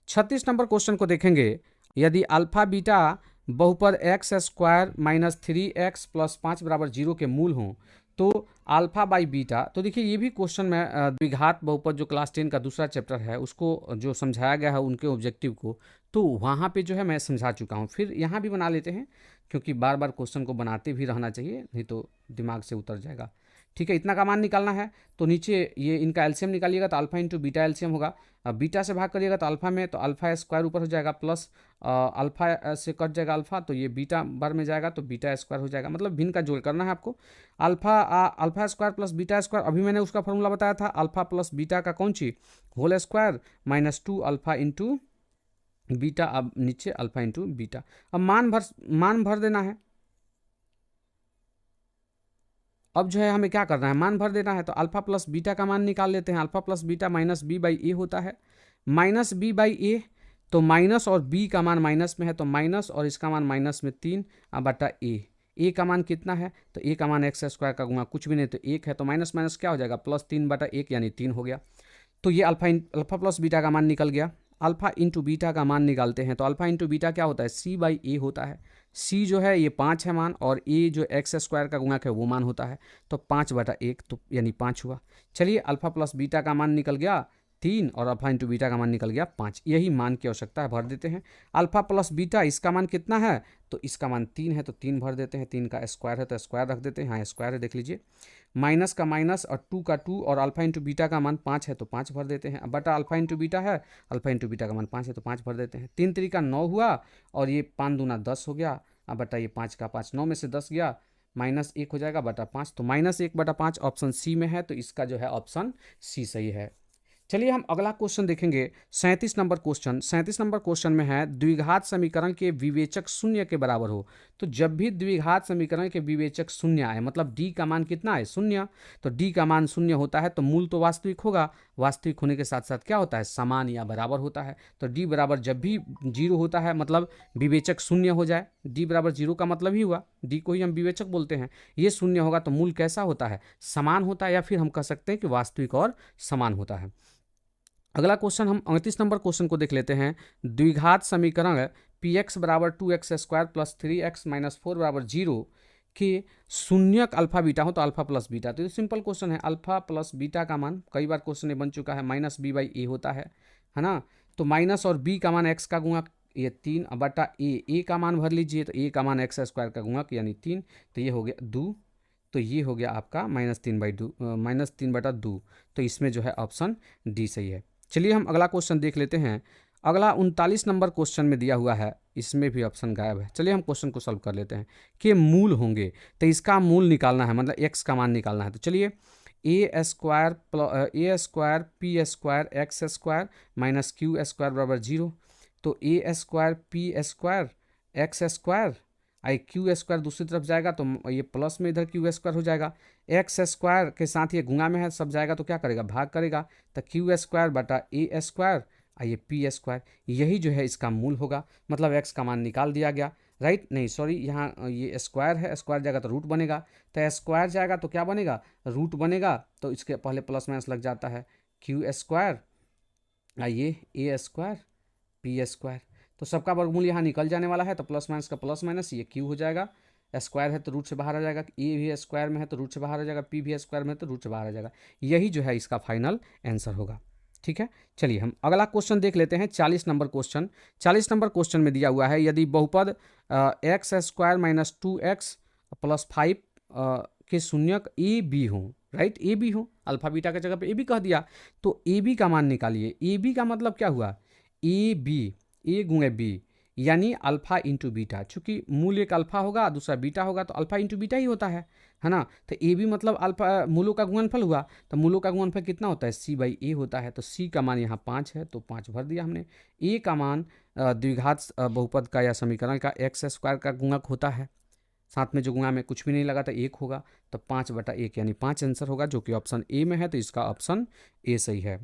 36 नंबर क्वेश्चन को देखेंगे। यदि अल्फा बीटा बहुपद x square minus 3x plus 5 बराबर 0 के मूल हों तो अल्फा बाई बीटा, तो देखिए ये भी क्वेश्चन में द्विघात बहुपद जो क्लास 10 का दूसरा चैप्टर है उसको जो समझाया गया है उनके ऑब्जेक्टिव को, तो वहाँ पे जो है मैं समझा चुका हूँ। फिर यहाँ भी बना लेते हैं, क्योंकि बार बार क्वेश्चन को बनाते भी रहना चाहिए, नहीं तो दिमाग से उतर जाएगा। ठीक है, इतना का मान निकालना है तो नीचे ये इनका एलसीएम निकालिएगा तो अल्फा इंटू बीटा एलसीएम होगा। बीटा से भाग करिएगा तो अल्फा में, तो अल्फा स्क्वायर ऊपर हो जाएगा प्लस अल्फा से कट जाएगा अल्फा, तो ये बीटा बार में जाएगा तो बीटा स्क्वायर हो जाएगा। मतलब भिन्न का जोड़ करना है आपको। Alpha square plus beta square, अभी मैंने उसका फॉर्मूला बताया था, अल्फा प्लस बीटा का कौन सी whole square minus 2 alpha into beta, अब नीचे अल्फा इंटू बीटा। अब मान भर देना है। अब जो है हमें क्या करना है, मान भर देना है। तो अल्फा प्लस बीटा का मान निकाल लेते हैं। Alpha plus beta minus b by a होता है, माइनस बी बाई ए, तो माइनस और बी का मान माइनस में है तो माइनस, और इसका मान माइनस में 3 बटा ए का मान कितना है, तो ए का मान एक्स स्क्वायर का गुणा कुछ भी नहीं तो 1 है, तो माइनस माइनस क्या हो जाएगा प्लस 3 बटा 1 यानी 3 हो गया। तो ये अल्फा प्लस बीटा का मान निकल गया। अल्फा इंटू बीटा का मान निकालते हैं तो अल्फा इंटू बीटा क्या होता है सी बाई ए होता है। सी जो है ये 5 है मान, और ए जो एक्स स्क्वायर का गुणक है वो मान होता है, तो 5 बटा 1 तो यानी 5 हुआ। चलिए अल्फा प्लस बीटा का मान निकल गया 3 और अल्फा इंटू बीटा का मान निकल गया 5, यही मान की आवश्यकता है, भर देते हैं। अल्फा प्लस बीटा इसका मान कितना है, तो इसका मान 3 है तो 3 भर देते हैं, 3 का स्क्वायर है तो स्क्वायर रख देते हैं, हाँ स्क्वायर है देख लीजिए, माइनस का माइनस और 2 का 2 और अल्फा इंटू बीटा का मान 5 है तो 5 भर देते हैं, बटा अल्फा इंटू बीटा है, अल्फा इंटू बीटा का मान 5 है तो 5 भर देते हैं। 3 तरीका 9 हुआ और ये 5 दूना 10 हो गया। अब बटा ये 5 का 5, 9 में से 10 गया, माइनस 1 हो जाएगा बटा 5, तो -1 बटा 5 ऑप्शन सी में है, तो इसका जो है ऑप्शन सी सही है। चलिए हम अगला क्वेश्चन देखेंगे। 37 नंबर क्वेश्चन। 37 नंबर क्वेश्चन में है द्विघात समीकरण के विवेचक शून्य के बराबर हो। तो जब भी द्विघात समीकरण के विवेचक शून्य आए, मतलब डी का मान कितना है, शून्य, तो डी का मान शून्य होता है तो मूल तो वास्तविक होगा, वास्तविक होने के साथ साथ क्या होता है, समान या बराबर होता है। तो डी बराबर जब भी जीरो होता है मतलब विवेचक शून्य हो जाए, डी बराबर जीरो का मतलब ही हुआ, डी को ही हम विवेचक बोलते हैं, ये शून्य होगा तो मूल कैसा होता है, समान होता है, या फिर हम कह सकते हैं कि वास्तविक और समान होता है। अगला क्वेश्चन हम 38 नंबर क्वेश्चन को देख लेते हैं। द्विघात समीकरण पी एक्स बराबर 2x² प्लस 3x माइनस 4 बराबर 0 के शून्यक अल्फा बीटा हो तो अल्फा प्लस बीटा। तो ये सिंपल क्वेश्चन है, अल्फा प्लस बीटा का मान कई बार क्वेश्चन में बन चुका है, माइनस बी बाई ए होता है ना। तो माइनस और बी का मान एक्स का गुणक, ये 3 बटा ए का मान भर लीजिए, तो ए का मान x² का गुणक यानी 3, तो ये हो गया 2, तो ये हो गया आपका -3/2। तो इसमें जो है ऑप्शन डी सही है। चलिए हम अगला क्वेश्चन देख लेते हैं। अगला 39 नंबर क्वेश्चन में दिया हुआ है, इसमें भी ऑप्शन गायब है। चलिए हम क्वेश्चन को सॉल्व कर लेते हैं कि मूल होंगे, तो इसका मूल निकालना है, मतलब एक्स का मान निकालना है। तो चलिए a² p² x² minus q² बराबर 0। तो a² p² x² आई q² दूसरी तरफ जाएगा तो ये प्लस में इधर q² हो जाएगा, x² के साथ ये गुणा में है, सब जाएगा तो क्या करेगा, भाग करेगा, तो q² बटा a² ये p², यही जो है इसका मूल होगा, मतलब x का मान निकाल दिया गया, राइट। नहीं सॉरी, यहाँ ये स्क्वायर है, स्क्वायर जाएगा तो रूट बनेगा, तो स्क्वायर जाएगा तो क्या बनेगा, रूट बनेगा, तो इसके पहले प्लस माइनस लग जाता है, q² ये a² p², तो सबका वर्गमूल यहाँ निकल जाने वाला है, तो प्लस माइनस का प्लस माइनस, ये क्यू हो जाएगा, स्क्वायर है तो रूट से बाहर आ जाएगा, ए भी स्क्वायर में है तो रूट से बाहर आ जाएगा, पी भी स्क्वायर में है तो रूट से बाहर आ जाएगा, यही जो है इसका फाइनल आंसर होगा। ठीक है, चलिए हम अगला क्वेश्चन देख लेते हैं। 40 नंबर क्वेश्चन। 40 नंबर क्वेश्चन में दिया हुआ है यदि बहुपद x² माइनस 2x प्लस 5 के शून्यक ए बी हो, राइट, ए बी हो, अल्फा बीटा की जगह पे ए बी कह दिया, तो ए बी का मान निकालिए। ए बी का मतलब क्या हुआ, ए बी, ए गुणे बी यानी अल्फा इंटू बीटा, चूंकि मूल एक अल्फा होगा दूसरा बीटा होगा तो अल्फा इंटू बीटा ही होता है ना। तो ए बी मतलब अल्फा मूलों का गुणनफल हुआ, तो मूलों का गुणनफल कितना होता है, सी बाई ए होता है, तो सी का मान यहाँ 5 है तो 5 भर दिया हमने। ए का मान द्विघात बहुपद का या समीकरण का x² का गुणक होता है, साथ में जो गुणा में कुछ भी नहीं लगा तो 1 होगा, तो 5/1 यानी 5 आंसर होगा, जो कि ऑप्शन ए में है, तो इसका ऑप्शन ए सही है।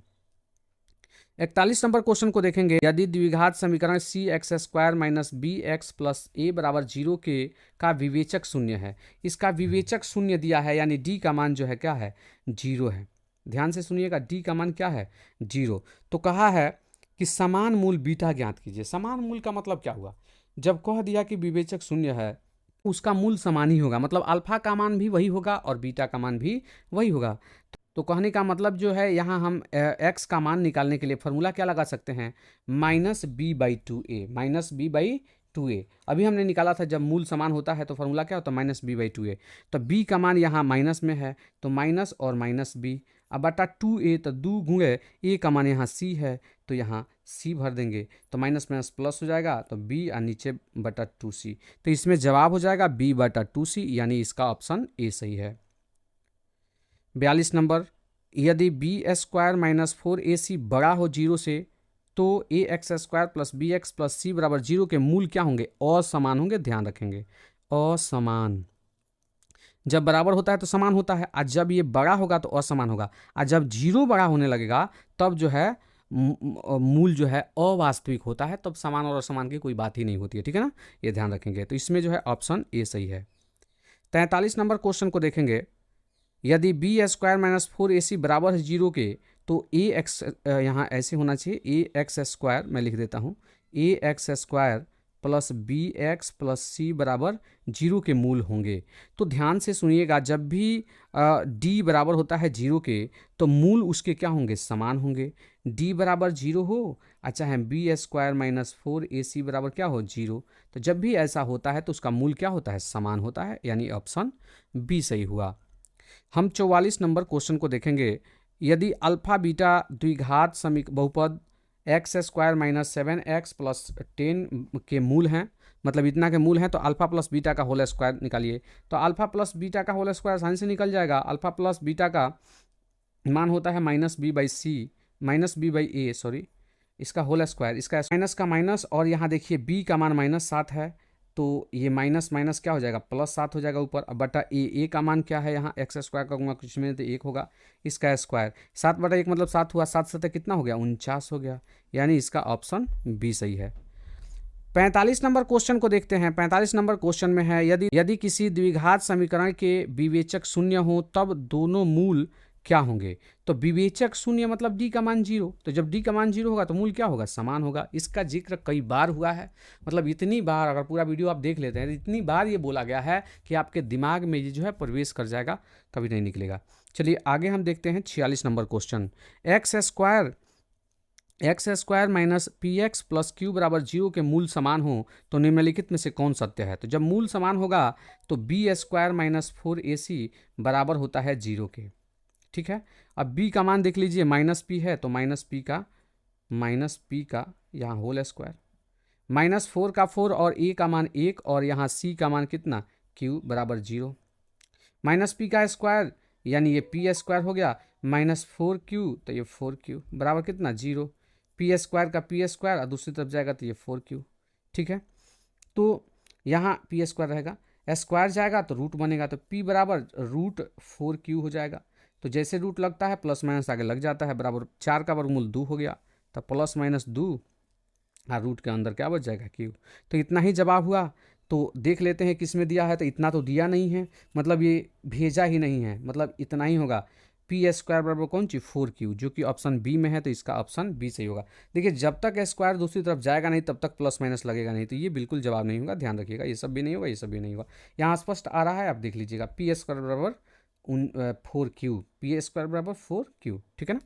41 नंबर क्वेश्चन को देखेंगे। यदि द्विघात समीकरण सी x² minus b x plus a बराबर 0 के का विवेचक शून्य है, इसका विवेचक शून्य दिया है, यानी डी का मान जो है क्या है, 0 है। ध्यान से सुनिएगा, डी का मान क्या है, 0। तो कहा है कि समान मूल बीटा ज्ञात कीजिए। समान मूल का मतलब क्या हुआ, जब कह दिया कि विवेचक शून्य है उसका मूल समान ही होगा, मतलब अल्फा का मान भी वही होगा और बीटा का मान भी वही होगा। तो कहने का मतलब जो है, यहाँ हम x का मान निकालने के लिए फॉर्मूला क्या लगा सकते हैं, -b/2a, -b/2a। अभी हमने निकाला था जब मूल समान होता है तो फॉर्मूला क्या होता है, -b/2a। तो b का मान यहाँ माइनस में है तो माइनस और माइनस b, अब बटा 2a, तो 2 गुणे a का मान यहाँ c है तो यहाँ c भर देंगे, तो माइनस माइनस प्लस हो जाएगा, तो b और नीचे बटा 2c, तो इसमें जवाब हो जाएगा b/2c, यानी इसका ऑप्शन ए सही है। 42 नंबर, यदि b² माइनस 4ac बड़ा हो 0 से तो ax² plus bx plus c बराबर 0 के मूल क्या होंगे, असमान होंगे, ध्यान रखेंगे, असमान। जब बराबर होता है तो समान होता है, और जब ये बड़ा होगा तो असमान होगा, और जब 0 बड़ा होने लगेगा तब जो है मूल जो है अवास्तविक होता है, तब समान और असमान की कोई बात ही नहीं होती है, ठीक है ना, ये ध्यान रखेंगे। तो इसमें जो है ऑप्शन ए सही है। 43 नंबर क्वेश्चन को देखेंगे। यदि b² माइनस 4ac बराबर है 0 के तो ax, यहाँ ऐसे होना चाहिए, ax² मैं लिख देता हूँ, ax² plus bx plus c बराबर 0 के मूल होंगे। तो ध्यान से सुनिएगा, जब भी d बराबर होता है 0 के तो मूल उसके क्या होंगे, समान होंगे। d बराबर 0 हो, अच्छा है, b² माइनस 4ac बराबर क्या हो, 0, तो जब भी ऐसा होता है तो उसका मूल क्या होता है, समान होता है, यानी ऑप्शन बी सही हुआ। हम 44 नंबर क्वेश्चन को देखेंगे। यदि अल्फा बीटा द्विघात बहुपद x² माइनस 7x प्लस 10 के मूल हैं, मतलब इतना के मूल हैं, तो अल्फा प्लस बीटा का होल स्क्वायर निकालिए। तो अल्फा प्लस बीटा का होल स्क्वायर आसानी से निकल जाएगा। अल्फा प्लस बीटा का मान होता है -b/c (b/a) सॉरी, इसका होल स्क्वायर, इसका माइनस का माइनस, और यहाँ देखिए b का मान -7 है, तो ये माइनस माइनस क्या हो जाएगा, +7 हो जाएगा ऊपर। अब बटा ए का मान क्या है, यहाँ x स्क्वायर करूँगा कुछ में तो 1 होगा, इसका स्क्वायर 7/1 मतलब 7 हुआ, 7 7 कितना हो गया, 49 हो गया, यानी इसका ऑप्शन बी सही है। 45 नंबर क्वेश्चन को देखते हैं। 45 नंबर क्वेश्चन में है, यदि किसी द्विघात समीकरण के विवेचक शून्य हो तब दोनों मूल क्या होंगे। तो विवेचक शून्य मतलब डी का मान 0, तो जब डी का मान 0 होगा तो मूल क्या होगा, समान होगा। इसका जिक्र कई बार हुआ है, मतलब इतनी बार, अगर पूरा वीडियो आप देख लेते हैं इतनी बार ये बोला गया है कि आपके दिमाग में ये जो है प्रवेश कर जाएगा, कभी नहीं निकलेगा। चलिए आगे हम देखते हैं 46 number question. X square minus P x plus Q बराबर 0 के मूल समान हो तो निम्नलिखित में से कौन सत्य है। तो जब मूल समान होगा तो बी स्क्वायर माइनस 4ac बराबर होता है 0 के, ठीक है। अब b का मान देख लीजिए, -p है तो -p का यहाँ होल स्क्वायर, -4 का 4 और a का मान 1 और यहाँ c का मान कितना, q बराबर 0, -p का स्क्वायर यानी ये p स्क्वायर हो गया, -4q तो ये 4q बराबर कितना 0, p स्क्वायर का p स्क्वायर और दूसरी तरफ जाएगा तो ये 4q, ठीक है। तो यहाँ p स्क्वायर रहेगा, स्क्वायर जाएगा तो रूट बनेगा, तो p बराबर √4q हो जाएगा। तो जैसे रूट लगता है प्लस माइनस आगे लग जाता है, बराबर 4 का वर्गमूल 2 हो गया, तो +-2 और रूट के अंदर क्या बच जाएगा, q। तो इतना ही जवाब हुआ। तो देख लेते हैं किस में दिया है, तो इतना तो दिया नहीं है, मतलब ये भेजा ही नहीं है, मतलब इतना ही होगा। पी स्क्वायर बराबर कौन सी 4q, जो कि ऑप्शन बी में है, तो इसका ऑप्शन बी सही होगा। देखिए जब तक स्क्वायर दूसरी तरफ जाएगा नहीं तब तक प्लस माइनस लगेगा नहीं, तो ये बिल्कुल जवाब नहीं होगा, ध्यान रखिएगा। ये सब भी नहीं होगा, ये सब भी नहीं होगा। यहाँ स्पष्ट आ रहा है, आप देख लीजिएगा, पी स्क्वायर बराबर 4q, पी स्क्वायर बराबर 4q, ठीक है ना।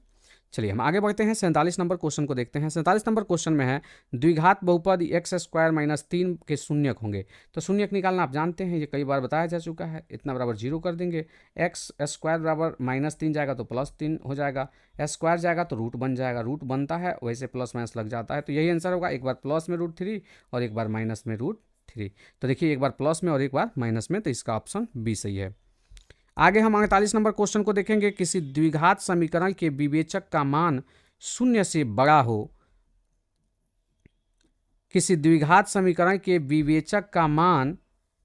चलिए हम आगे बढ़ते हैं, 47 नंबर क्वेश्चन को देखते हैं। 47 नंबर क्वेश्चन में है, द्विघात बहुपद एक्स स्क्वायर माइनस 3 के शून्यक होंगे। तो शून्यक निकालना आप जानते हैं, ये कई बार बताया जा चुका है। इतना बराबर 0 कर देंगे, एक्स स्क्वायर बराबर -3 जाएगा तो +3 हो जाएगा, स्क्वायर जाएगा तो रूट बन जाएगा, रूट बनता है वैसे प्लस माइनस लग जाता है, तो यही आंसर होगा। एक बार प्लस में √3 और एक बार माइनस में √3। तो देखिए एक बार प्लस में और एक बार माइनस में, तो इसका ऑप्शन बी सही है। आगे हम 48 नंबर क्वेश्चन को देखेंगे। किसी द्विघात समीकरण के विवेचक का मान 0 से बड़ा हो, किसी द्विघात समीकरण के विवेचक का मान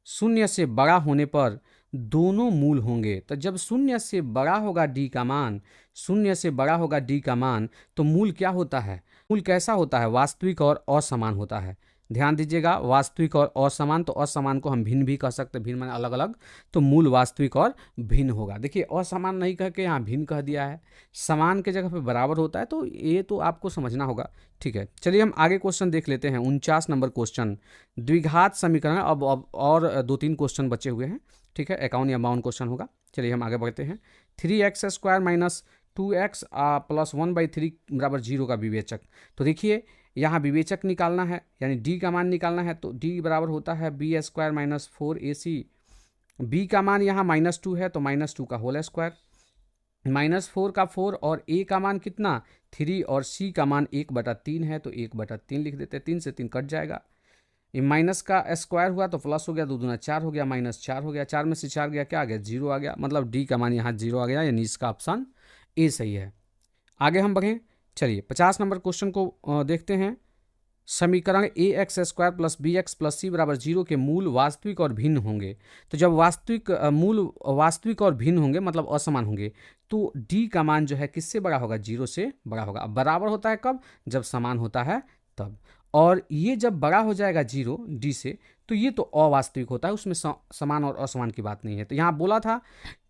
0 से बड़ा होने पर दोनों मूल होंगे। तो जब 0 से बड़ा होगा डी का मान, 0 से बड़ा होगा डी का मान, तो मूल क्या होता है, मूल कैसा होता है, वास्तविक और असमान होता है। ध्यान दीजिएगा, वास्तविक और असमान, तो असमान को हम भिन्न भी कह सकते हैं, भिन्न माने अलग अलग, तो मूल वास्तविक और भिन्न होगा। देखिए असमान नहीं कह के यहाँ भिन्न कह दिया है, समान के जगह पे बराबर होता है, तो ये तो आपको समझना होगा, ठीक है। चलिए हम आगे क्वेश्चन देख लेते हैं। 49 नंबर क्वेश्चन, द्विघात समीकरण। अब और 2-3 क्वेश्चन बचे हुए हैं, ठीक है, 51 या 52 क्वेश्चन होगा। चलिए हम आगे बढ़ते हैं। 3x square minus 2x plus 1/3 बराबर 0 का विवेचक। तो देखिए यहाँ विवेचक निकालना है, यानी d का मान निकालना है, तो d बराबर होता है b square minus 4ac। b का मान यहाँ -2 है तो -2 का होल स्क्वायर, -4 का 4 और a का मान कितना 3 और c का मान 1/3 है, तो 1/3 लिख देते हैं, 3 से 3 कट जाएगा। ये माइनस का स्क्वायर हुआ तो प्लस हो गया, 2 दूना 4 हो गया, -4 हो गया, 4 में से 4 गया, क्या आ गया, 0 आ गया, मतलब डी का मान यहाँ 0 आ गया, यानी इसका ऑप्शन ए सही है। आगे हम बढ़ें। चलिए 50 नंबर क्वेश्चन को देखते हैं। समीकरण a x square plus b x plus c बराबर 0 के मूल वास्तविक और भिन्न होंगे। तो जब मूल वास्तविक और भिन्न होंगे मतलब असमान होंगे, तो डी का मान जो है किससे बड़ा होगा, 0 से बड़ा होगा। अब बराबर होता है कब, जब समान होता है तब, और ये जब बड़ा हो जाएगा 0 डी से, तो ये तो अवास्तविक होता है, उसमें समान और असमान की बात नहीं है। तो यहाँ बोला था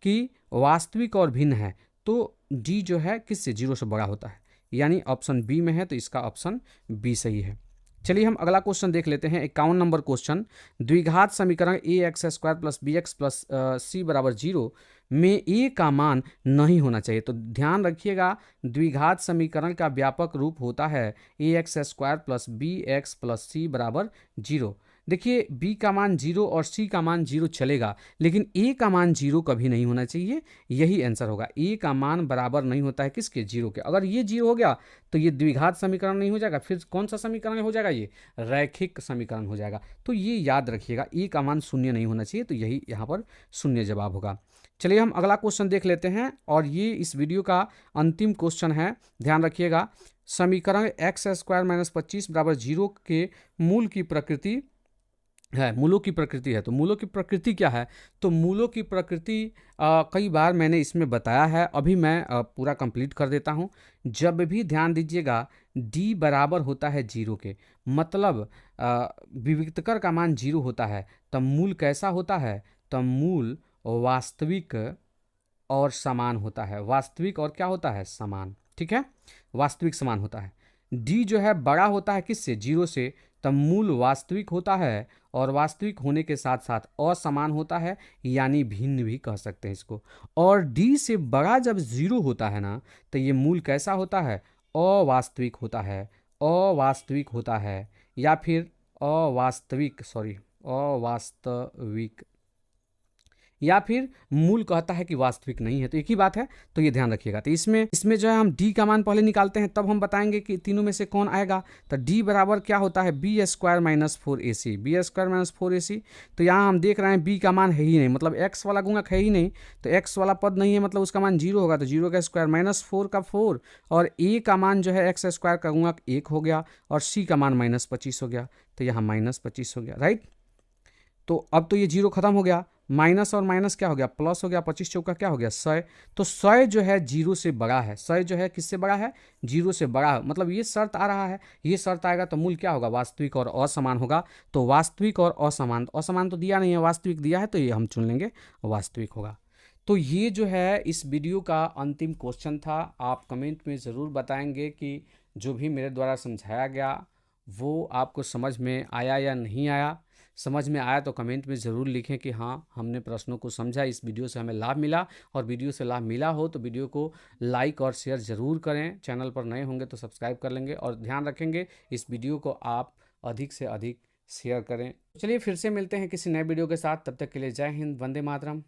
कि वास्तविक और भिन्न है, तो डी जो है किससे, 0 से बड़ा होता है, यानी ऑप्शन बी में है, तो इसका ऑप्शन बी सही है। चलिए हम अगला क्वेश्चन देख लेते हैं। 51 नंबर क्वेश्चन, द्विघात समीकरण a x square plus b x plus c बराबर 0 में ए का मान नहीं होना चाहिए। तो ध्यान रखिएगा, द्विघात समीकरण का व्यापक रूप होता है a x square plus b x plus c बराबर 0। देखिए b का मान 0 और c का मान 0 चलेगा, लेकिन a का मान 0 कभी नहीं होना चाहिए, यही आंसर होगा। a का मान बराबर नहीं होता है किसके, 0 के। अगर ये 0 हो गया तो ये द्विघात समीकरण नहीं हो जाएगा, फिर कौन सा समीकरण हो जाएगा, ये रैखिक समीकरण हो जाएगा। तो ये याद रखिएगा, a का मान 0 नहीं होना चाहिए, तो यही यहाँ पर 0 जवाब होगा। चलिए हम अगला क्वेश्चन देख लेते हैं, और ये इस वीडियो का अंतिम क्वेश्चन है, ध्यान रखिएगा। समीकरण एक्स स्क्वायर माइनस 25 बराबर 0 के मूल की प्रकृति है, मूलों की प्रकृति है। तो मूलों की प्रकृति क्या है? तो मूलों की प्रकृति कई बार मैंने इसमें बताया है, अभी मैं पूरा कंप्लीट कर देता हूँ। जब भी ध्यान दीजिएगा d बराबर होता है 0 के, मतलब विविक्तकर का मान 0 होता है, तब मूल कैसा होता है? तब मूल वास्तविक और समान होता है। वास्तविक और क्या होता है? समान। ठीक है, वास्तविक समान होता है। d जो है बड़ा होता है किससे? 0 से, तब मूल वास्तविक होता है, और वास्तविक होने के साथ साथ असमान होता है, यानी भिन्न भी कह सकते हैं इसको। और d से बड़ा जब 0 होता है ना, तो ये मूल कैसा होता है? अवास्तविक होता है, अवास्तविक होता है, या फिर अवास्तविक, या फिर मूल कहता है कि वास्तविक नहीं है। तो एक ही बात है, तो ये ध्यान रखिएगा। तो इसमें जो है हम d का मान पहले निकालते हैं, तब हम बताएंगे कि तीनों में से कौन आएगा। तो d बराबर क्या होता है? B square minus 4ac, b square minus 4ac। तो यहाँ हम देख रहे हैं b का मान है ही नहीं, मतलब x वाला गुणक है ही नहीं, तो x वाला पद नहीं है, मतलब उसका मान 0 होगा। तो 0 का स्क्वायर माइनस 4 का 4, और a का मान जो है x स्क्वायर का गुणक 1 हो गया, और c का मान माइनस 25 हो गया। तो यहाँ माइनस 25 हो गया, राइट। तो अब तो ये 0 खत्म हो गया, माइनस और माइनस क्या हो गया? प्लस हो गया। 25 चौका क्या हो गया? 100। तो 100 जो है 0 से बड़ा है, 100 जो है किससे बड़ा है? 0 से बड़ा है, मतलब ये शर्त आ रहा है। ये शर्त आएगा तो मूल क्या होगा? वास्तविक और असमान होगा। तो वास्तविक और असमान, असमान तो दिया नहीं है, वास्तविक दिया है, तो ये हम चुन लेंगे, वास्तविक होगा। तो ये जो है इस वीडियो का अंतिम क्वेश्चन था। आप कमेंट में ज़रूर बताएंगे कि जो भी मेरे द्वारा समझाया गया वो आपको समझ में आया या नहीं आया। समझ में आया तो कमेंट में ज़रूर लिखें कि हाँ, हमने प्रश्नों को समझा, इस वीडियो से हमें लाभ मिला। और वीडियो से लाभ मिला हो तो वीडियो को लाइक और शेयर ज़रूर करें। चैनल पर नए होंगे तो सब्सक्राइब कर लेंगे, और ध्यान रखेंगे इस वीडियो को आप अधिक से अधिक शेयर करें। चलिए फिर से मिलते हैं किसी नए वीडियो के साथ, तब तक के लिए जय हिंद, वंदे मातरम।